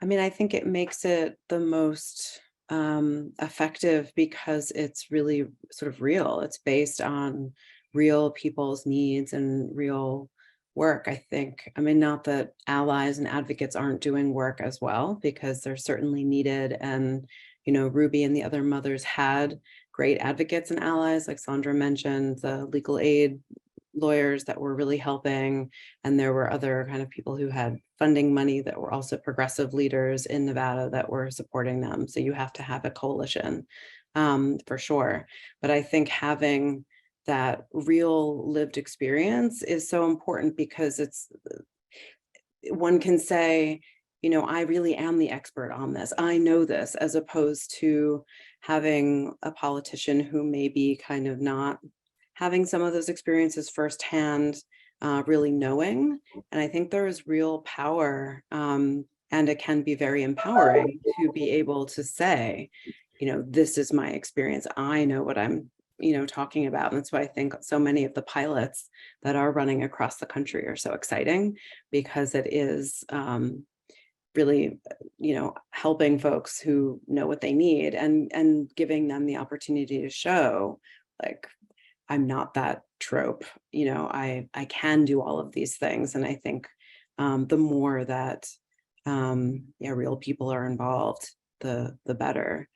I mean, I think it makes it the most effective because it's really sort of real. It's based on real people's needs and real work, I think. I mean, not that allies and advocates aren't doing work as well, because they're certainly needed. And, Ruby and the other mothers had great advocates and allies, like Sondra mentioned, the legal aid lawyers that were really helping. And there were other kind of people who had funding money that were also progressive leaders in Nevada that were supporting them. So you have to have a coalition, for sure. But I think having that real lived experience is so important, because one can say, I really am the expert on this. I know this, as opposed to having a politician who may be kind of not having some of those experiences firsthand, really knowing. And I think there is real power, and it can be very empowering to be able to say, this is my experience. I know what I'm talking about. And that's why I think so many of the pilots that are running across the country are so exciting, because it is really, helping folks who know what they need and giving them the opportunity to show, like, I'm not that trope, I can do all of these things. And I think the more that real people are involved, the better.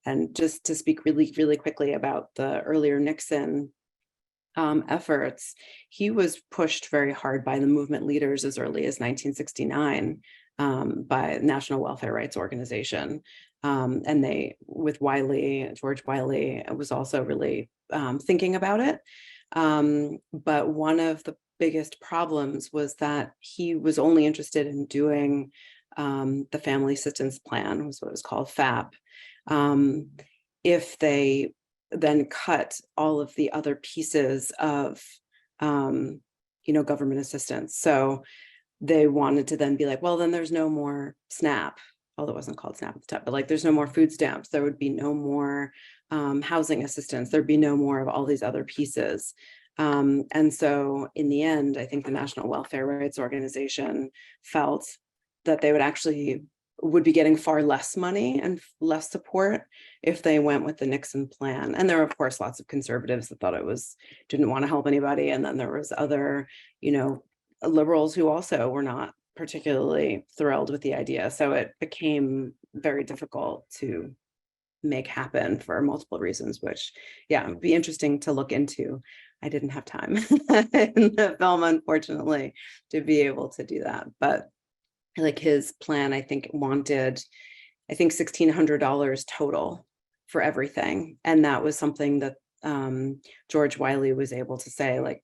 And just to speak really, really quickly about the earlier Nixon efforts, he was pushed very hard by the movement leaders as early as 1969 by National Welfare Rights Organization. And they, with George Wiley was also really thinking about it. But one of the biggest problems was that he was only interested in doing the Family Assistance Plan, was what it was called, FAP. If they then cut all of the other pieces of, government assistance. So they wanted to then be like, well, then there's no more SNAP, although it wasn't called SNAP at the time, but like there's no more food stamps. There would be no more housing assistance. There'd be no more of all these other pieces. And so in the end, I think the National Welfare Rights Organization felt that they would be getting far less money and less support if they went with the Nixon plan. And there were, of course, lots of conservatives that thought didn't want to help anybody. And then there was other, liberals who also were not particularly thrilled with the idea. So it became very difficult to make happen for multiple reasons, which, yeah, would be interesting to look into. I didn't have time in the film, unfortunately, to be able to do that. But like his plan, I think wanted, $1,600 total for everything. And that was something that George Wiley was able to say, like,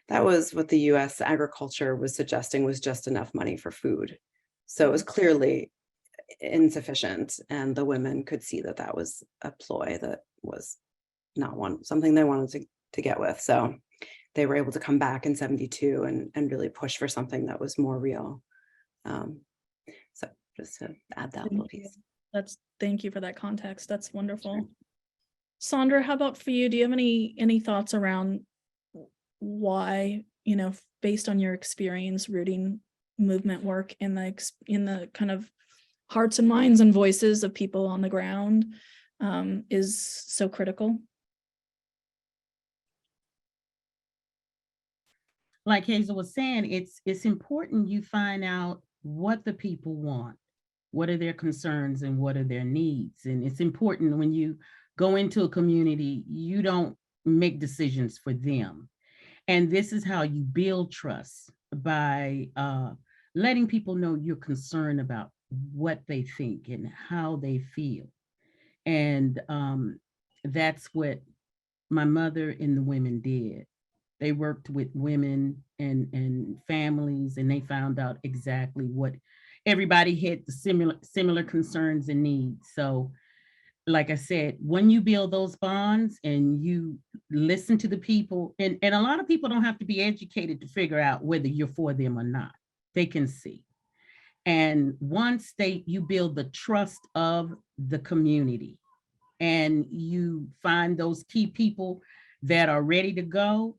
that was what the US agriculture was suggesting was just enough money for food. So it was clearly insufficient. And the women could see that that was a ploy that was not something they wanted to get with. So they were able to come back in 72 and really push for something that was more real. So just to add that little piece. Thank you for that context. That's wonderful. Sure. Sondra, how about for you? Do you have any thoughts around why, based on your experience rooting movement work in the kind of hearts and minds and voices of people on the ground is so critical? Like Hazel was saying, it's important you find out what the people want, what are their concerns and what are their needs. And it's important when you go into a community, you don't make decisions for them. And this is how you build trust, by letting people know you're concerned about what they think and how they feel. And that's what my mother and the women did. They worked with women and families, and they found out exactly what everybody had, the similar concerns and needs. So like I said, when you build those bonds and you listen to the people, and a lot of people don't have to be educated to figure out whether you're for them or not. They can see. And once you build the trust of the community and you find those key people that are ready to go,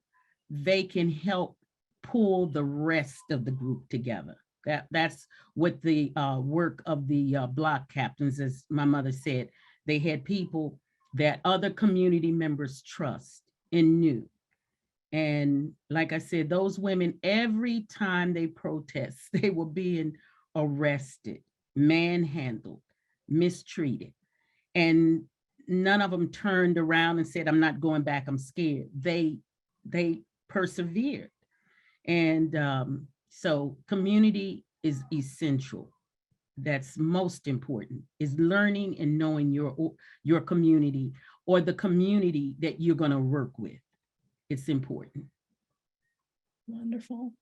they can help pull the rest of the group together. That's what the work of the block captains, as my mother said. They had people that other community members trust and knew. And like I said, those women, every time they protest, they were being arrested, manhandled, mistreated. And none of them turned around and said, I'm not going back, I'm scared. They persevered. And so community is essential. That's most important, is learning and knowing your community or the community that you're going to work with. It's important. Wonderful.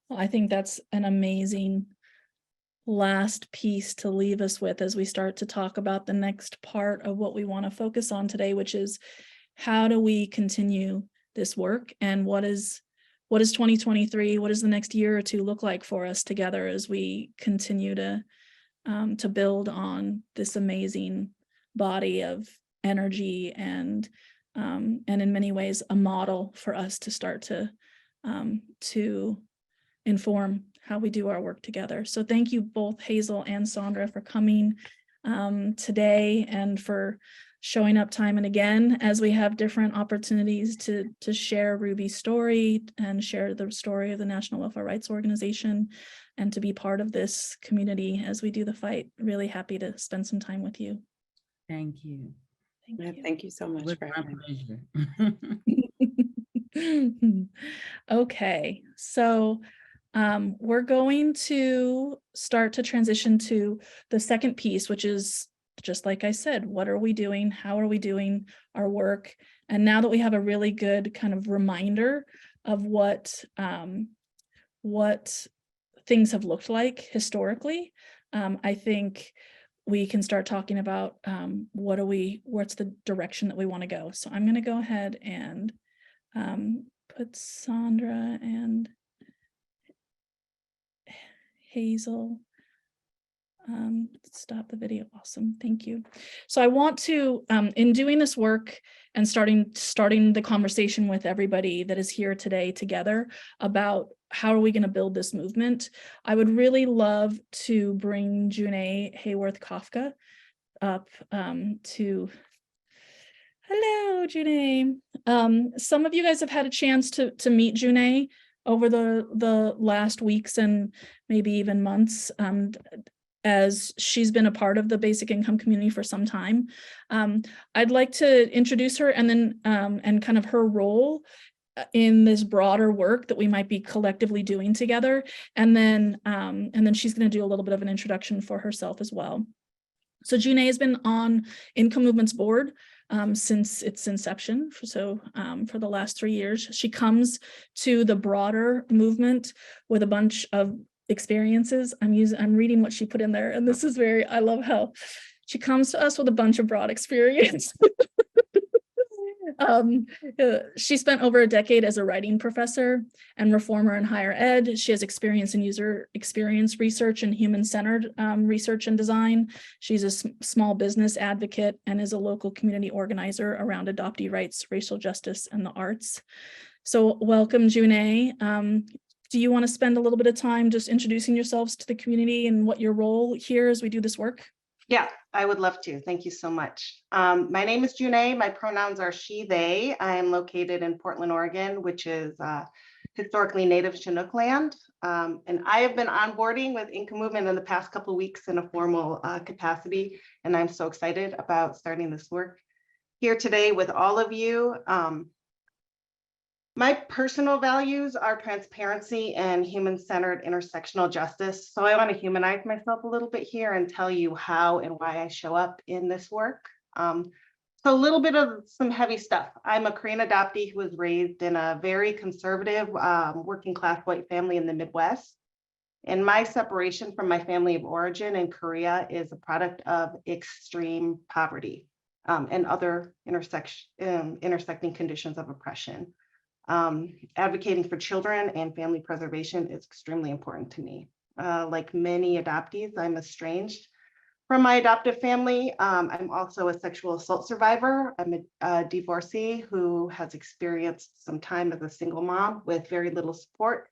Well, I think that's an amazing last piece to leave us with as we start to talk about the next part of what we want to focus on today, which is how do we continue this work, and what is 2023, what does the next year or two look like for us together as we continue to build on this amazing body of energy and in many ways a model for us to start to inform how we do our work together. So thank you both, Hazel and Sondra, for coming today and for showing up time and again as we have different opportunities to share Ruby's story and share the story of the National Welfare Rights Organization and to be part of this community as we do the fight. Really happy to spend some time with you. Thank you. Thank you so much. With for my having pleasure. Okay, so we're going to start to transition to the second piece, which is, just like I said, what are we doing? How are we doing our work? And now that we have a really good kind of reminder of what things have looked like historically, I think we can start talking about what's the direction that we want to go. So I'm going to go ahead and put Sondra and Hazel. Stop the video. Awesome. Thank you. So I want to, in doing this work and starting the conversation with everybody that is here today together about how are we going to build this movement, I would really love to bring Junae Hayworth-Kafka up to, hello, Junae. Some of you guys have had a chance to meet Junae over the last weeks and maybe even months. as she's been a part of the basic income community for some time. I'd like to introduce her and then and kind of her role in this broader work that we might be collectively doing together. And then she's going to do a little bit of an introduction for herself as well. So June has been on Income Movement's board since its inception. So for the last 3 years, she comes to the broader movement with a bunch of experiences. I'm reading what she put in there, and this is I love how she comes to us with a bunch of broad experience. She spent over a decade as a writing professor and reformer in higher ed. She has experience in user experience research and human-centered research and design. She's a small business advocate and is a local community organizer around adoptee rights, racial justice, and the arts. So welcome, June. Do you want to spend a little bit of time just introducing yourselves to the community and what your role here as we do this work? Yeah, I would love to. Thank you so much. My name is June. My pronouns are she, they. I am located in Portland, Oregon, which is historically native Chinook land. And I have been onboarding with Income Movement in the past couple of weeks in a formal capacity. And I'm so excited about starting this work here today with all of you. My personal values are transparency and human-centered intersectional justice. So I want to humanize myself a little bit here and tell you how and why I show up in this work. So a little bit of some heavy stuff. I'm a Korean adoptee who was raised in a very conservative working class white family in the Midwest. And my separation from my family of origin in Korea is a product of extreme poverty and other intersecting conditions of oppression. Advocating for children and family preservation is extremely important to me. Like many adoptees, I'm estranged from my adoptive family. I'm also a sexual assault survivor. I'm a divorcee who has experienced some time as a single mom with very little support.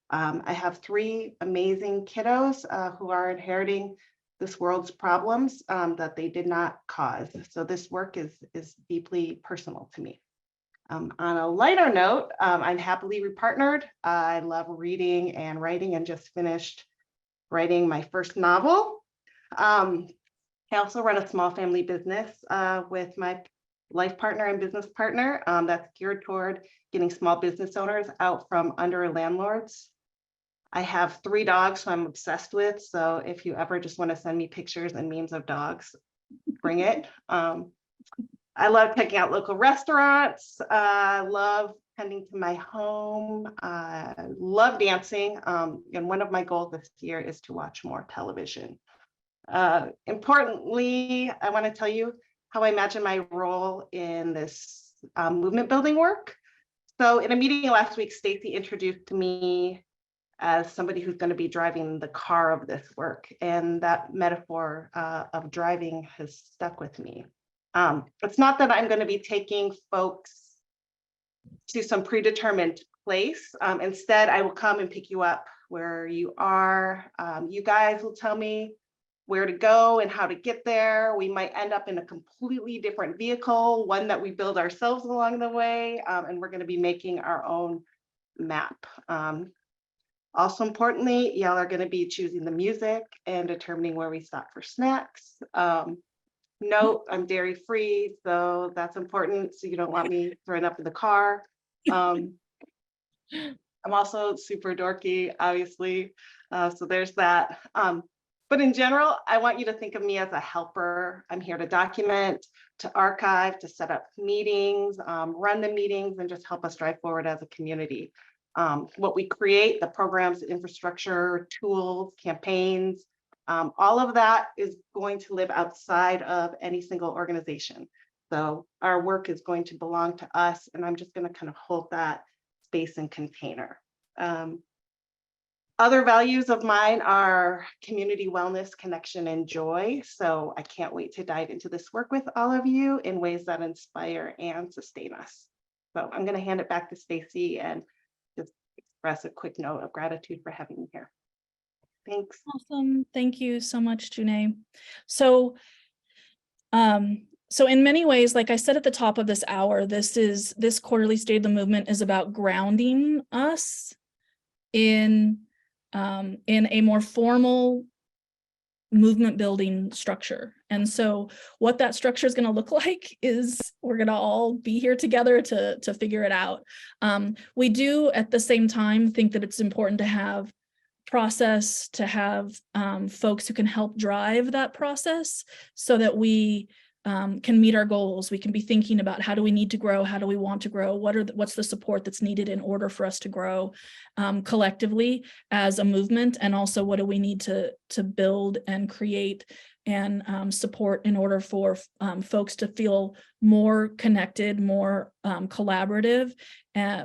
I have 3 amazing kiddos who are inheriting this world's problems that they did not cause. So this work is deeply personal to me. On a lighter note, I'm happily repartnered. I love reading and writing and just finished writing my first novel. I also run a small family business with my life partner and business partner that's geared toward getting small business owners out from under landlords. I have 3 dogs who I'm obsessed with. So if you ever just want to send me pictures and memes of dogs, bring it. I love checking out local restaurants. I love tending to my home. I love dancing. And one of my goals this year is to watch more television. Importantly, I want to tell you how I imagine my role in this movement building work. So in a meeting last week, Stacy introduced me as somebody who's going to be driving the car of this work. And that metaphor of driving has stuck with me. It's not that I'm going to be taking folks to some predetermined place. Instead, I will come and pick you up where you are. You guys will tell me where to go and how to get there. We might end up in a completely different vehicle, one that we build ourselves along the way, and we're going to be making our own map. Also importantly, y'all are going to be choosing the music and determining where we stop for snacks. Note, I'm dairy free, so that's important. So you don't want me throwing up in the car. I'm also super dorky, obviously. So there's that. But in general, I want you to think of me as a helper. I'm here to document, to archive, to set up meetings, run the meetings, and just help us drive forward as a community. What we create, the programs, infrastructure, tools, campaigns, all of that is going to live outside of any single organization. So our work is going to belong to us, and I'm just going to kind of hold that space and container. Other values of mine are community wellness, connection, and joy. So I can't wait to dive into this work with all of you in ways that inspire and sustain us. So I'm going to hand it back to Stacy and just express a quick note of gratitude for having me here. Thanks. Awesome. Thank you so much, June. So in many ways, like I said at the top of this hour, this quarterly State of the Movement is about grounding us in a more formal movement building structure. And so what that structure is going to look like is we're going to all be here together to figure it out. We do at the same time think that it's important to have process, to have folks who can help drive that process so that we can meet our goals. We can be thinking about how do we need to grow? How do we want to grow? What's the support that's needed in order for us to grow collectively as a movement? And also what do we need to build and create and support in order for folks to feel more connected, more collaborative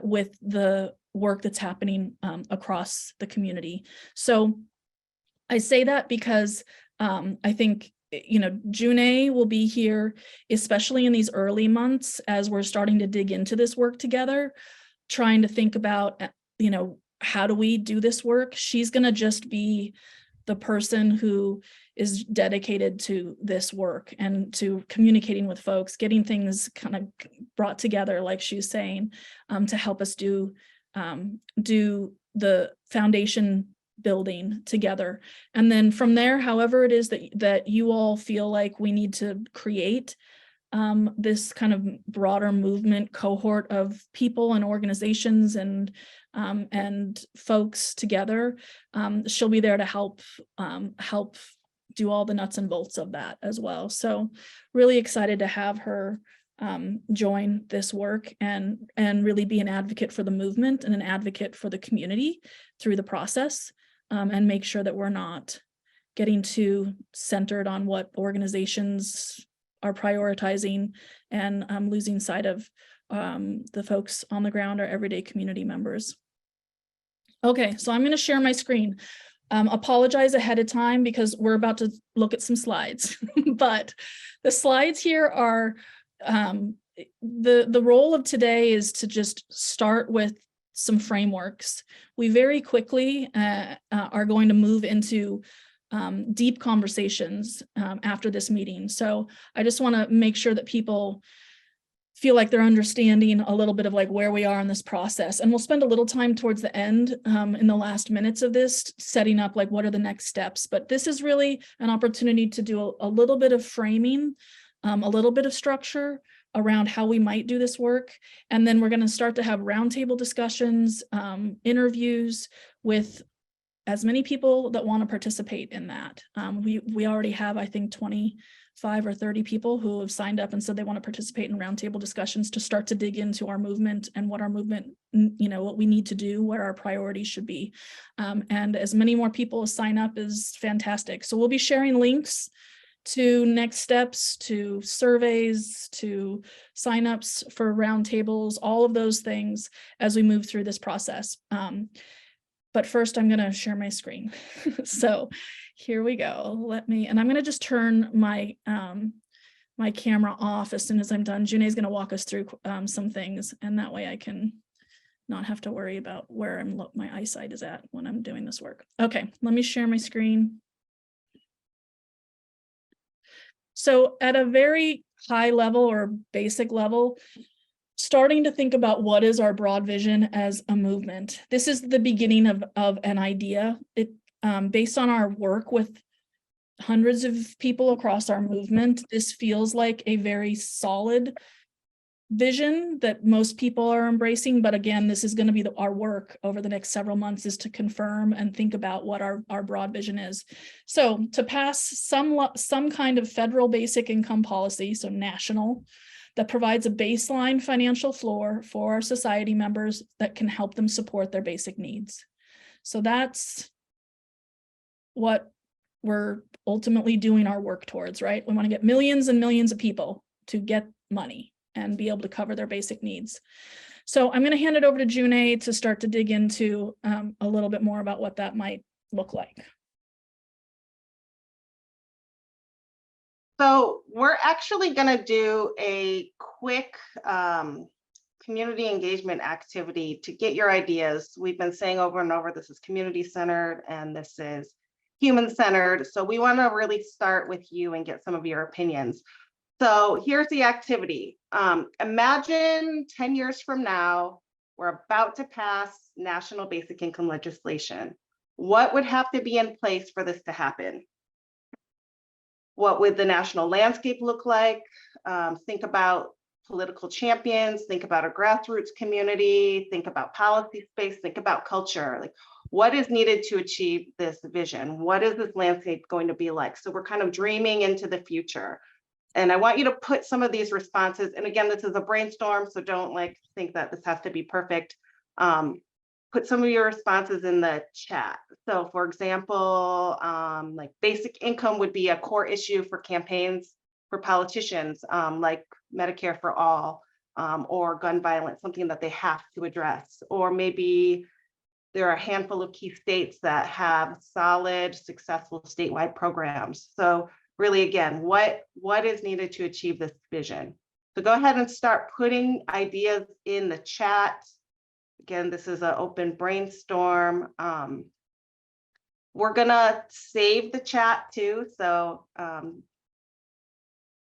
with the work that's happening across the community. So I say that because I think, you know, June will be here, especially in these early months as we're starting to dig into this work together, trying to think about, you know, how do we do this work? She's going to just be the person who is dedicated to this work and to communicating with folks, getting things kind of brought together, like she's saying, to help us do the foundation building together. And then from there, however it is that you all feel like we need to create this kind of broader movement cohort of people and organizations and folks together, she'll be there to help do all the nuts and bolts of that as well. So really excited to have her join this work and really be an advocate for the movement and an advocate for the community through the process, and make sure that we're not getting too centered on what organizations are prioritizing and losing sight of the folks on the ground, our everyday community members. Okay, so I'm going to share my screen. Apologize ahead of time because we're about to look at some slides, but the slides here are the role of today is to just start with some frameworks. We very quickly are going to move into deep conversations after this meeting. So I just want to make sure that people feel like they're understanding a little bit of like where we are in this process. And we'll spend a little time towards the end in the last minutes of this, setting up like what are the next steps. But this is really an opportunity to do a little bit of framing, a little bit of structure around how we might do this work. And then we're going to start to have roundtable discussions, interviews with as many people that want to participate in that. We already have, I think, 25 or 30 people who have signed up and said they want to participate in roundtable discussions to start to dig into our movement and what our movement, you know, what we need to do, what our priorities should be. And as many more people sign up is fantastic. So we'll be sharing links to next steps, to surveys, to signups for roundtables, all of those things as we move through this process. But first I'm gonna share my screen. So here we go. And I'm gonna just turn my my camera off as soon as I'm done. June's gonna walk us through some things, and that way I can not have to worry about where my eyesight is at when I'm doing this work. Okay, let me share my screen. So at a very high level or basic level, starting to think about what is our broad vision as a movement. This is the beginning of an idea. It based on our work with hundreds of people across our movement, this feels like a very solid vision that most people are embracing. But again, this is going to be our work over the next several months, is to confirm and think about what our broad vision is. So to pass some kind of federal basic income policy, so national, that provides a baseline financial floor for our society members that can help them support their basic needs. So that's what we're ultimately doing our work towards, right? We want to get millions and millions of people to get money and be able to cover their basic needs. So I'm going to hand it over to June to start to dig into a little bit more about what that might look like. So we're actually going to do a quick community engagement activity to get your ideas. We've been saying over and over, this is community-centered and this is human-centered. So we want to really start with you and get some of your opinions. So here's the activity. Imagine 10 years from now, we're about to pass national basic income legislation. What would have to be in place for this to happen? What would the national landscape look like? Think about political champions, think about a grassroots community, think about policy space, think about culture. Like, what is needed to achieve this vision? What is this landscape going to be like? So we're kind of dreaming into the future. And I want you to put some of these responses, and again, this is a brainstorm, so don't like think that this has to be perfect. Put some of your responses in the chat. So for example, like basic income would be a core issue for campaigns for politicians, like Medicare for all, or gun violence, something that they have to address. Or maybe there are a handful of key states that have solid, successful statewide programs. So really, again, what is needed to achieve this vision? So go ahead and start putting ideas in the chat. Again, this is an open brainstorm. We're gonna save the chat too. So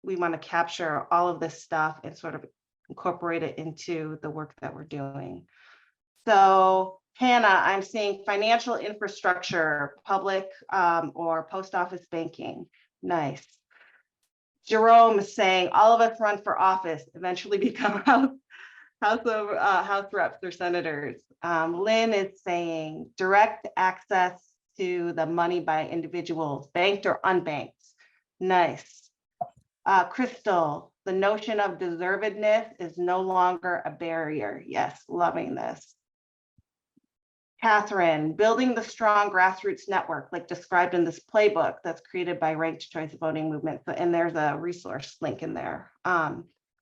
we wanna capture all of this stuff and sort of incorporate it into the work that we're doing. So Hannah, I'm seeing financial infrastructure, public or post office banking. Nice. Jerome is saying all of us run for office, eventually become House reps or senators. Lynn is saying direct access to the money by individuals, banked or unbanked. Nice. Crystal, the notion of deservedness is no longer a barrier. Yes, loving this. Catherine, building the strong grassroots network, like described in this playbook that's created by Ranked Choice Voting Movement. And there's a resource link in there.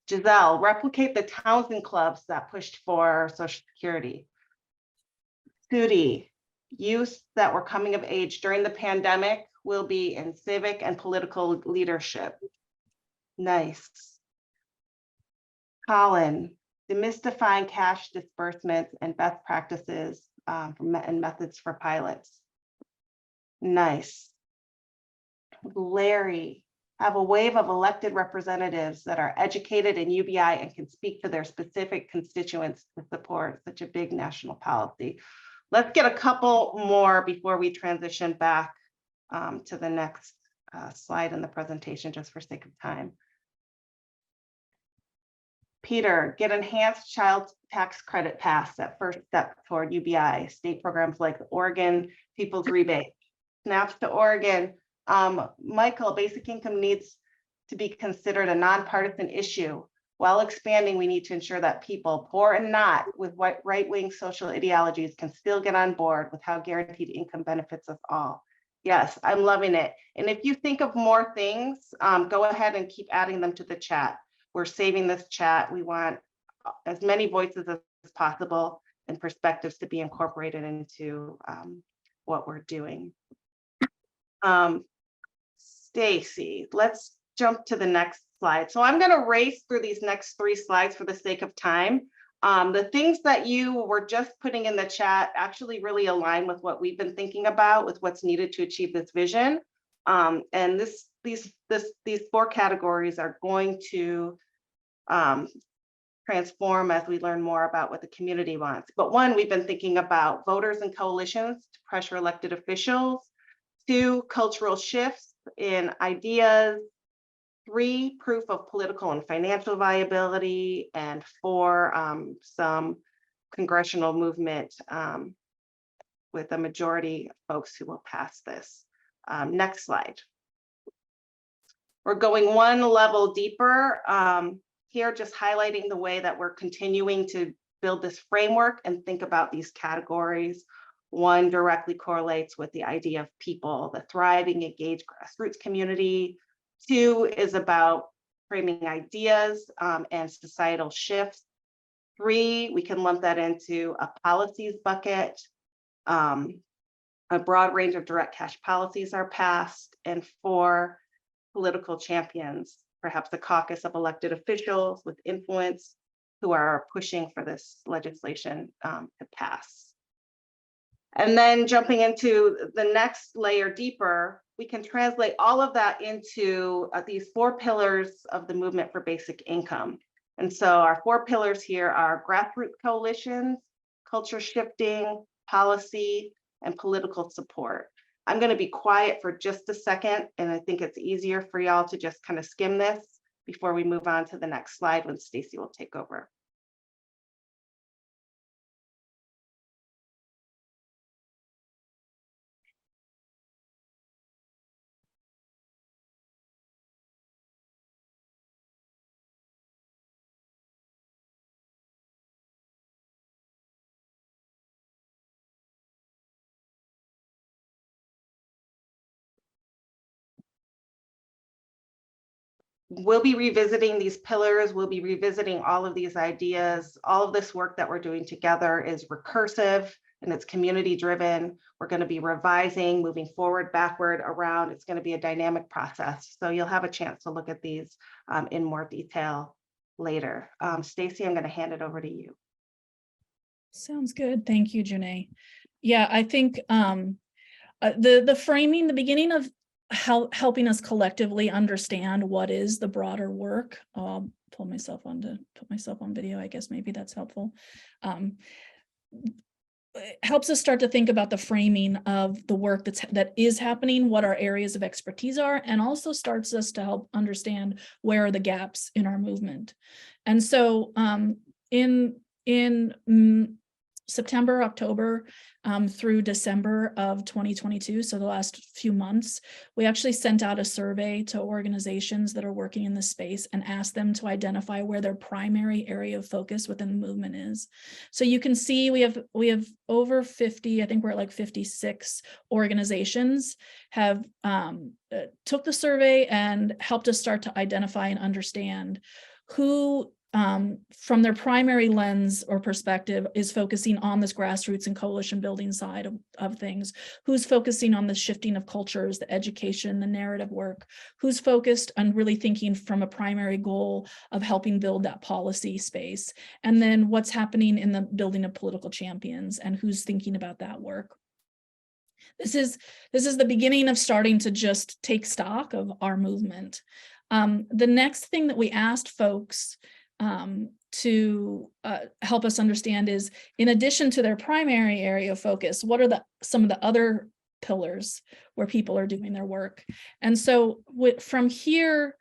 Giselle, replicate the towns and clubs that pushed for Social Security. Sudi, youth that were coming of age during the pandemic will be in civic and political leadership. Nice. Colin, demystifying cash disbursements and best practices and methods for pilots. Nice. Larry, have a wave of elected representatives that are educated in UBI and can speak to their specific constituents to support such a big national policy. Let's get a couple more before we transition back to the next slide in the presentation, just for sake of time. Peter, get enhanced child tax credit passed, that first step toward UBI, state programs like Oregon People's Rebate, snaps to Oregon. Michael, basic income needs to be considered a nonpartisan issue. While expanding, we need to ensure that people, poor and not, with right-wing social ideologies can still get on board with how guaranteed income benefits us all. Yes, I'm loving it. And if you think of more things, go ahead and keep adding them to the chat. We're saving this chat. We want as many voices as possible and perspectives to be incorporated into what we're doing. Stacy, let's jump to the next slide. So I'm going to race through these next 3 slides for the sake of time. The things that you were just putting in the chat actually really align with what we've been thinking about, with what's needed to achieve this vision. And these 4 categories are going to transform as we learn more about what the community wants. But 1, we've been thinking about voters and coalitions to pressure elected officials. 2, cultural shifts in ideas. 3, proof of political and financial viability. And 4, some congressional movement with a majority of folks who will pass this. Next slide. We're going 1 level deeper. Here, just highlighting the way that we're continuing to build this framework and think about these categories. 1 directly correlates with the idea of people, the thriving, engaged grassroots community. 2 is about framing ideas and societal shifts. 3, we can lump that into a policies bucket. A broad range of direct cash policies are passed. And 4, political champions, perhaps a caucus of elected officials with influence who are pushing for this legislation to pass. And then jumping into the next layer deeper, we can translate all of that into these 4 pillars of the movement for basic income. And so our 4 pillars here are grassroots coalitions, culture shifting, policy, and political support. I'm going to be quiet for just a second, and I think it's easier for y'all to just kind of skim this before we move on to the next slide when Stacy will take over. We'll be revisiting these pillars. We'll be revisiting all of these ideas. All of this work that we're doing together is recursive and it's community driven. We're going to be revising, moving forward, backward, around. It's going to be a dynamic process. So you'll have a chance to look at these in more detail later. Stacy, I'm going to hand it over to you. Sounds good. Thank you, Janae. Yeah, I think the framing, the beginning of helping us collectively understand what is the broader work. I'll put myself on video. I guess maybe that's helpful. It helps us start to think about the framing of the work that is happening, what our areas of expertise are, and also starts us to help understand where are the gaps in our movement. And so in September, October, through December of 2022, so the last few months, we actually sent out a survey to organizations that are working in this space and asked them to identify where their primary area of focus within the movement is. So you can see we have over 50, I think we're at like 56 organizations have took the survey and helped us start to identify and understand who from their primary lens or perspective is focusing on this grassroots and coalition building side of things, who's focusing on the shifting of cultures, the education, the narrative work, who's focused on really thinking from a primary goal of helping build that policy space, and then what's happening in the building of political champions and who's thinking about that work. This is the beginning of starting to just take stock of our movement. The next thing that we asked folks to help us understand is, in addition to their primary area of focus, what are some of the other pillars where people are doing their work? And so from here,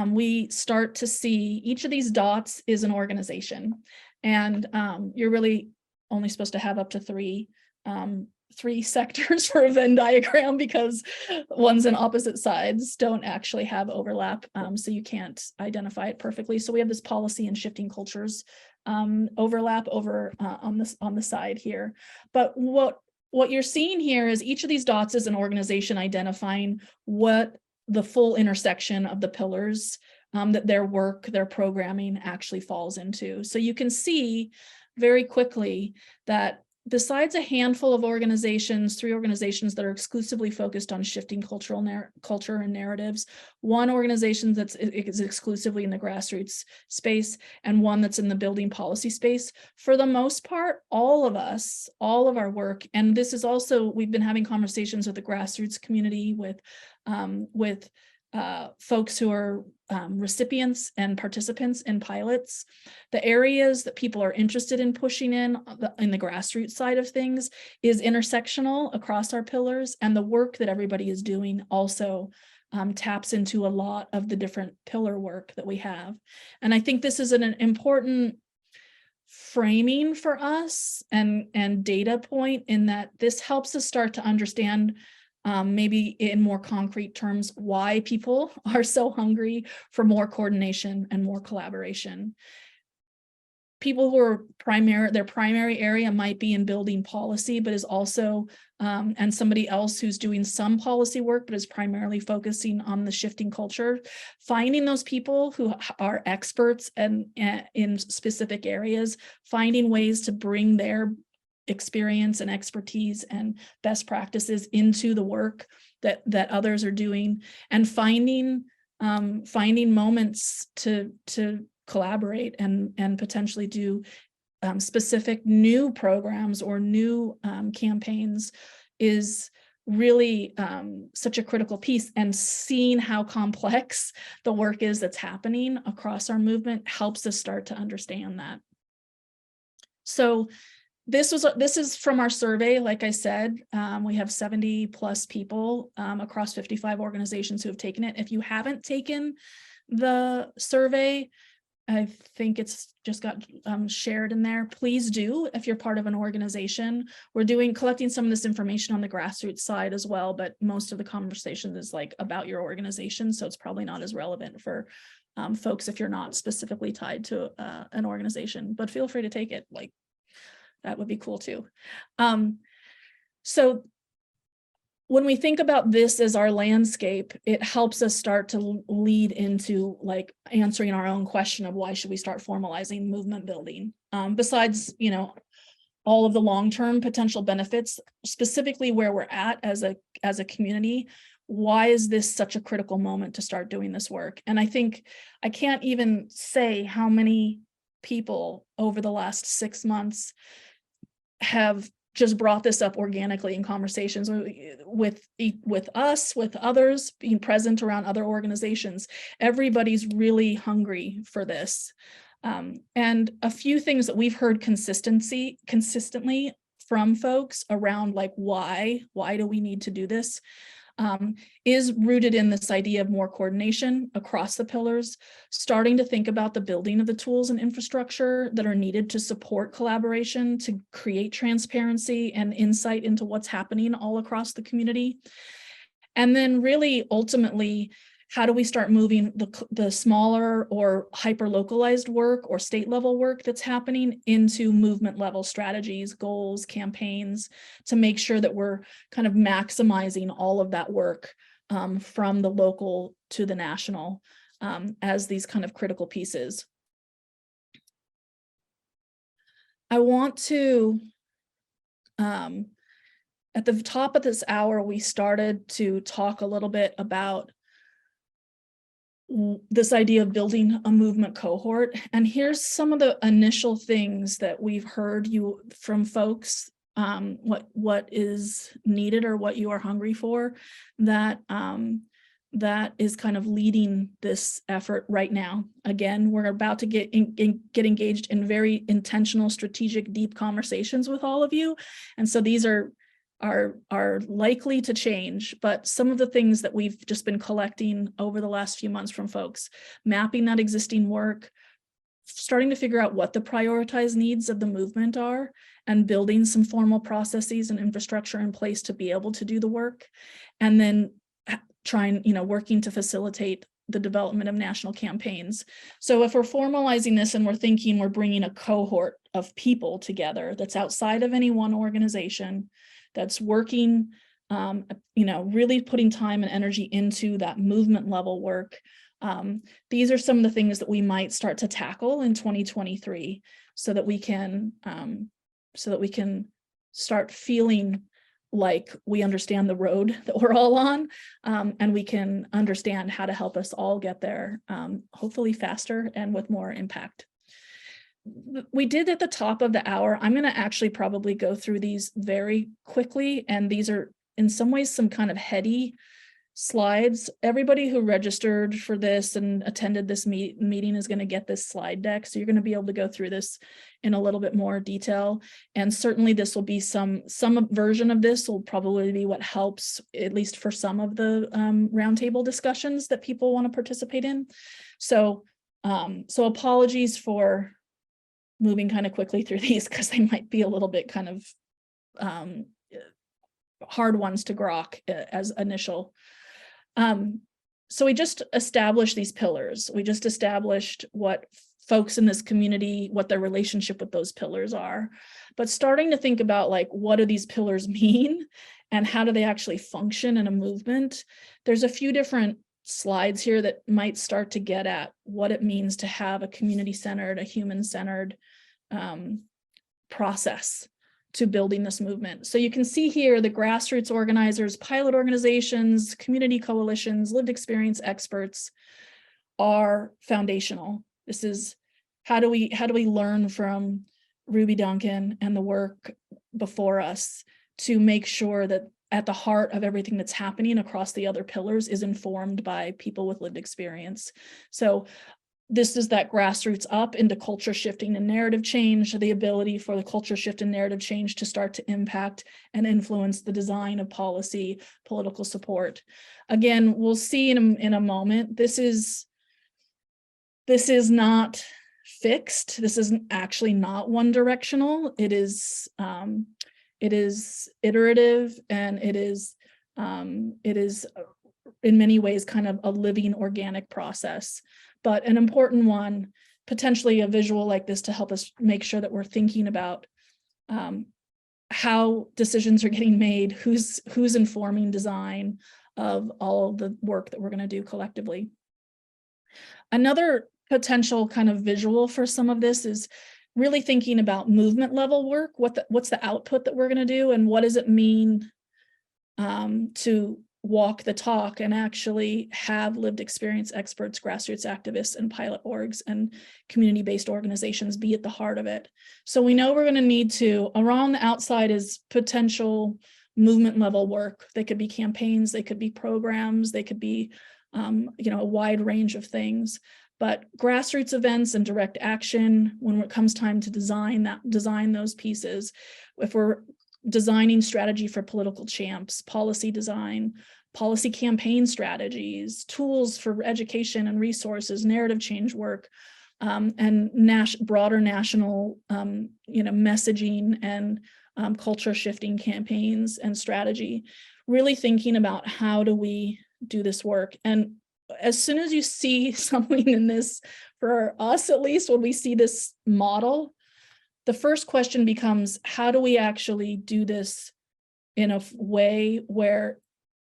we start to see each of these dots is an organization, and you're really only supposed to have up to three sectors for a Venn diagram, because ones in opposite sides don't actually have overlap, so you can't identify it perfectly. So we have this policy and shifting cultures overlap over on the side here. But what you're seeing here is each of these dots is an organization identifying what the full intersection of the pillars that their work, their programming actually falls into. So you can see very quickly that besides a handful of organizations, 3 organizations that are exclusively focused on shifting culture and narratives, 1 organization that is exclusively in the grassroots space, and 1 that's in the building policy space, for the most part, all of us, all of our work, and this is also, we've been having conversations with the grassroots community, with folks who are recipients and participants in pilots. The areas that people are interested in pushing in the grassroots side of things is intersectional across our pillars, and the work that everybody is doing also taps into a lot of the different pillar work that we have. And I think this is an important framing for us and data point, in that this helps us start to understand maybe in more concrete terms why people are so hungry for more coordination and more collaboration. People who are their primary area might be in building policy, but is also, and somebody else who's doing some policy work, but is primarily focusing on the shifting culture. Finding those people who are experts and in specific areas, finding ways to bring their experience and expertise and best practices into the work that others are doing, and finding moments to collaborate and potentially do specific new programs or new campaigns is really such a critical piece. And seeing how complex the work is that's happening across our movement helps us start to understand that. So this is from our survey. Like I said, we have 70 plus people across 55 organizations who have taken it. If you haven't taken the survey, I think it's just got shared in there. Please do, if you're part of an organization. We're collecting some of this information on the grassroots side as well, but most of the conversation is like about your organization, so it's probably not as relevant for folks if you're not specifically tied to an organization. But feel free to take it. Like, that would be cool too. So when we think about this as our landscape, it helps us start to lead into like answering our own question of why should we start formalizing movement building? Besides, you know, all of the long-term potential benefits, specifically where we're at as a community, why is this such a critical moment to start doing this work? And I think I can't even say how many people over the last 6 months have just brought this up organically in conversations with us, with others, being present around other organizations. Everybody's really hungry for this. And a few things that we've heard consistently from folks around like why do we need to do this, is rooted in this idea of more coordination across the pillars, starting to think about the building of the tools and infrastructure that are needed to support collaboration, to create transparency and insight into what's happening all across the community. And then really ultimately, how do we start moving the smaller or hyper-localized work or state level work that's happening into movement level strategies, goals, campaigns, to make sure that we're kind of maximizing all of that work from the local to the national as these kind of critical pieces. I want to, at the top of this hour, we started to talk a little bit about this idea of building a movement cohort. And here's some of the initial things that we've heard from folks, what is needed or what you are hungry for, that is kind of leading this effort right now. Again, we're about to get engaged in very intentional, strategic, deep conversations with all of you. And so these are likely to change, but some of the things that we've just been collecting over the last few months from folks, mapping that existing work, starting to figure out what the prioritized needs of the movement are, and building some formal processes and infrastructure in place to be able to do the work, and then working to facilitate the development of national campaigns. So if we're formalizing this and we're thinking we're bringing a cohort of people together that's outside of any one organization, that's working, really putting time and energy into that movement level work. These are some of the things that we might start to tackle in 2023 so that we can start feeling like we understand the road that we're all on, and we can understand how to help us all get there, hopefully faster and with more impact. We did at the top of the hour. I'm going to actually probably go through these very quickly, and these are in some ways some kind of heady slides. Everybody who registered for this and attended this meeting is going to get this slide deck, so you're going to be able to go through this in a little bit more detail. And certainly this will be some version of this will probably be what helps, at least for some of the roundtable discussions that people want to participate in. So apologies for moving kind of quickly through these, because they might be a little bit kind of hard ones to grok as initial. So we just established these pillars. We just established what folks in this community, what their relationship with those pillars are, but starting to think about like, what do these pillars mean and how do they actually function in a movement? There's a few different slides here that might start to get at what it means to have a community-centered, a human-centered process to building this movement. So you can see here the grassroots organizers, pilot organizations, community coalitions, lived experience experts are foundational. This is how do we learn from Ruby Duncan and the work before us to make sure that at the heart of everything that's happening across the other pillars is informed by people with lived experience. So this is that grassroots up into culture shifting and narrative change, the ability for the culture shift and narrative change to start to impact and influence the design of policy, political support. Again, we'll see in a moment, this is not fixed. This is actually not one directional. It is iterative, and it is in many ways kind of a living organic process, but an important one, potentially a visual like this to help us make sure that we're thinking about how decisions are getting made, who's informing design of all of the work that we're going to do collectively. Another potential kind of visual for some of this is really thinking about movement level work. What's the output that we're going to do, and what does it mean to walk the talk and actually have lived experience experts, grassroots activists, and pilot orgs and community-based organizations be at the heart of it. So we know we're going to need to, around the outside is potential movement level work. They could be campaigns, they could be programs, they could be a wide range of things. But grassroots events and direct action, when it comes time to design those pieces, if we're designing strategy for political champs, policy design, policy campaign strategies, tools for education and resources, narrative change work, and broader national messaging and culture shifting campaigns and strategy, really thinking about how do we do this work. And as soon as you see something in this, for us at least, when we see this model, the first question becomes, how do we actually do this in a way where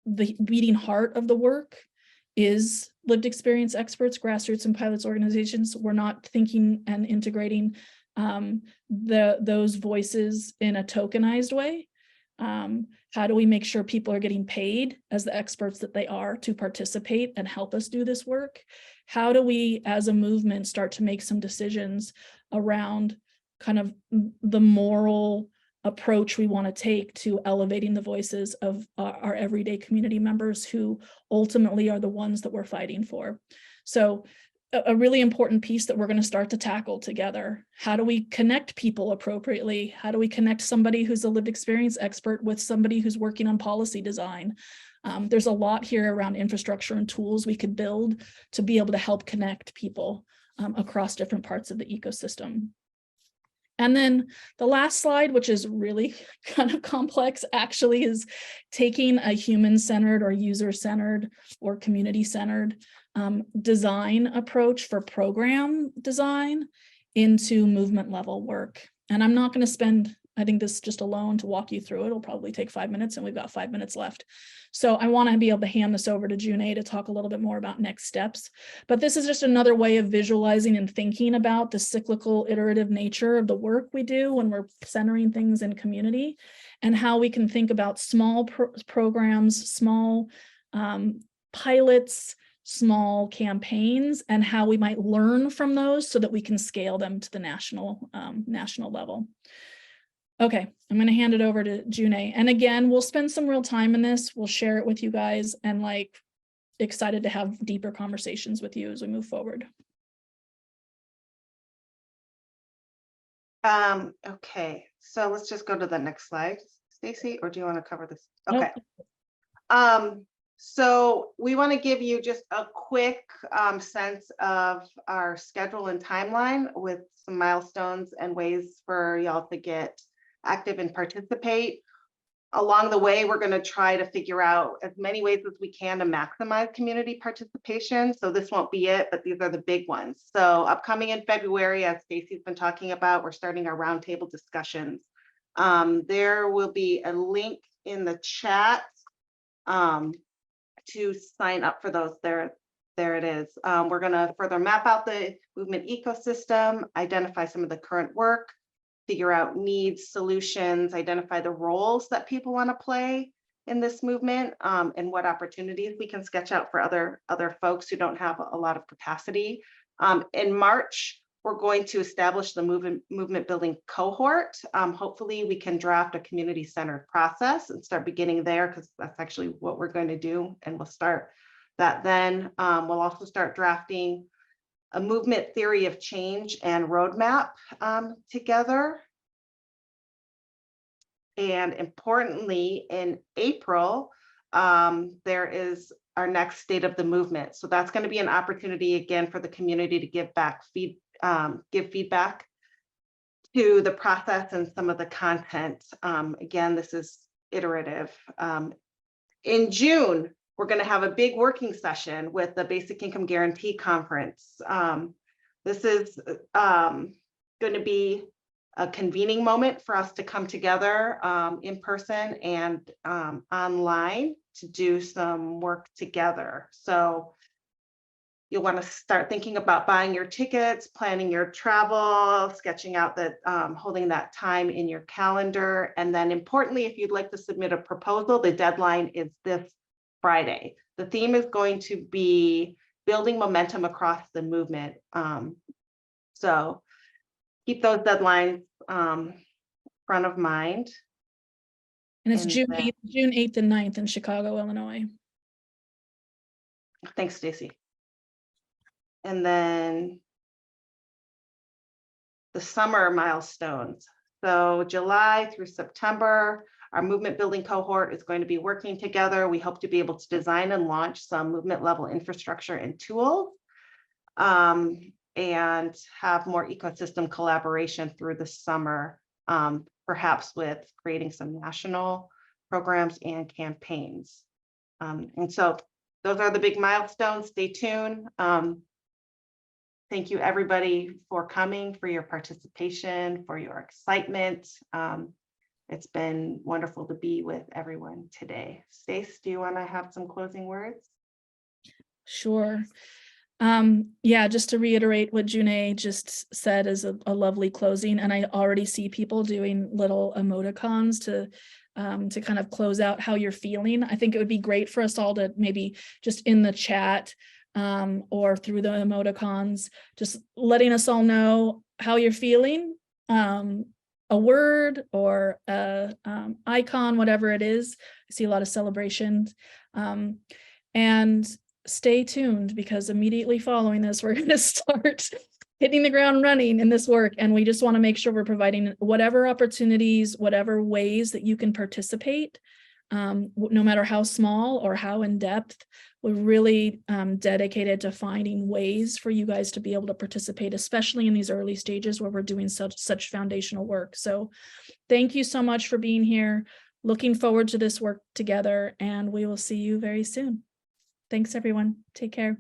the beating heart of the work is lived experience experts, grassroots and pilots organizations? We're not thinking and integrating those voices in a tokenized way. How do we make sure people are getting paid as the experts that they are to participate and help us do this work? How do we as a movement start to make some decisions around kind of the moral approach we want to take to elevating the voices of our everyday community members who ultimately are the ones that we're fighting for? So a really important piece that we're going to start to tackle together. How do we connect people appropriately? How do we connect somebody who's a lived experience expert with somebody who's working on policy design? There's a lot here around infrastructure and tools we could build to be able to help connect people across different parts of the ecosystem. And then the last slide, which is really kind of complex, actually is taking a human-centered or user-centered or community-centered design approach for program design into movement level work. And I'm not going to spend, I think this just alone to walk you through it, it'll probably take 5 minutes, and we've got 5 minutes left. So I want to be able to hand this over to June to talk a little bit more about next steps. But this is just another way of visualizing and thinking about the cyclical, iterative nature of the work we do when we're centering things in community, and how we can think about small programs, small pilots, small campaigns, and how we might learn from those so that we can scale them to the national level. Okay, I'm going to hand it over to June. And again, we'll spend some real time in this. We'll share it with you guys, and excited to have deeper conversations with you as we move forward. Okay, so let's just go to the next slide, Stacy, or do you want to cover this? Okay. Nope. So we want to give you just a quick sense of our schedule and timeline with some milestones and ways for y'all to get active and participate. Along the way, we're going to try to figure out as many ways as we can to maximize community participation. So this won't be it, but these are the big ones. So upcoming in February, as Stacey's been talking about, we're starting our roundtable discussions. There will be a link in the chat to sign up for those. There it is. We're going to further map out the movement ecosystem, identify some of the current work, figure out needs, solutions, identify the roles that people want to play in this movement, and what opportunities we can sketch out for other folks who don't have a lot of capacity. In March, we're going to establish the movement building cohort. Hopefully we can draft a community-centered process and start beginning there, because that's actually what we're going to do, and we'll start that then. We'll also start drafting a movement theory of change and roadmap together. And importantly, in April, there is our next State of the Movement. So that's going to be an opportunity again for the community to give feedback to the process and some of the content. Again, this is iterative. In June, we're going to have a big working session with the Basic Income Guarantee Conference. This is going to be a convening moment for us to come together in person and online to do some work together. So you'll want to start thinking about buying your tickets, planning your travel, sketching out that, holding that time in your calendar. And then importantly, if you'd like to submit a proposal, the deadline is this Friday. The theme is going to be building momentum across the movement. So keep those deadlines front of mind. And it's June 8th and 9th in Chicago, Illinois. Thanks, Stacy. And then the summer milestones. So July through September, our movement building cohort is going to be working together. We hope to be able to design and launch some movement level infrastructure and tools, and have more ecosystem collaboration through the summer, perhaps with creating some national programs and campaigns. And so those are the big milestones. Stay tuned. Thank you everybody for coming, for your participation, for your excitement. It's been wonderful to be with everyone today. Stace, do you want to have some closing words? Sure. Yeah, just to reiterate what Junae just said is a lovely closing, and I already see people doing little emoticons to kind of close out how you're feeling. I think it would be great for us all to maybe just in the chat or through the emoticons, just letting us all know how you're feeling, a word or a icon, whatever it is. I see a lot of celebrations, and stay tuned, because immediately following this, we're going to start hitting the ground running in this work. And we just want to make sure we're providing whatever opportunities, whatever ways that you can participate, no matter how small or how in depth. We're really dedicated to finding ways for you guys to be able to participate, especially in these early stages where we're doing such foundational work. So thank you so much for being here. Looking forward to this work together, and we will see you very soon. Thanks, everyone. Take care.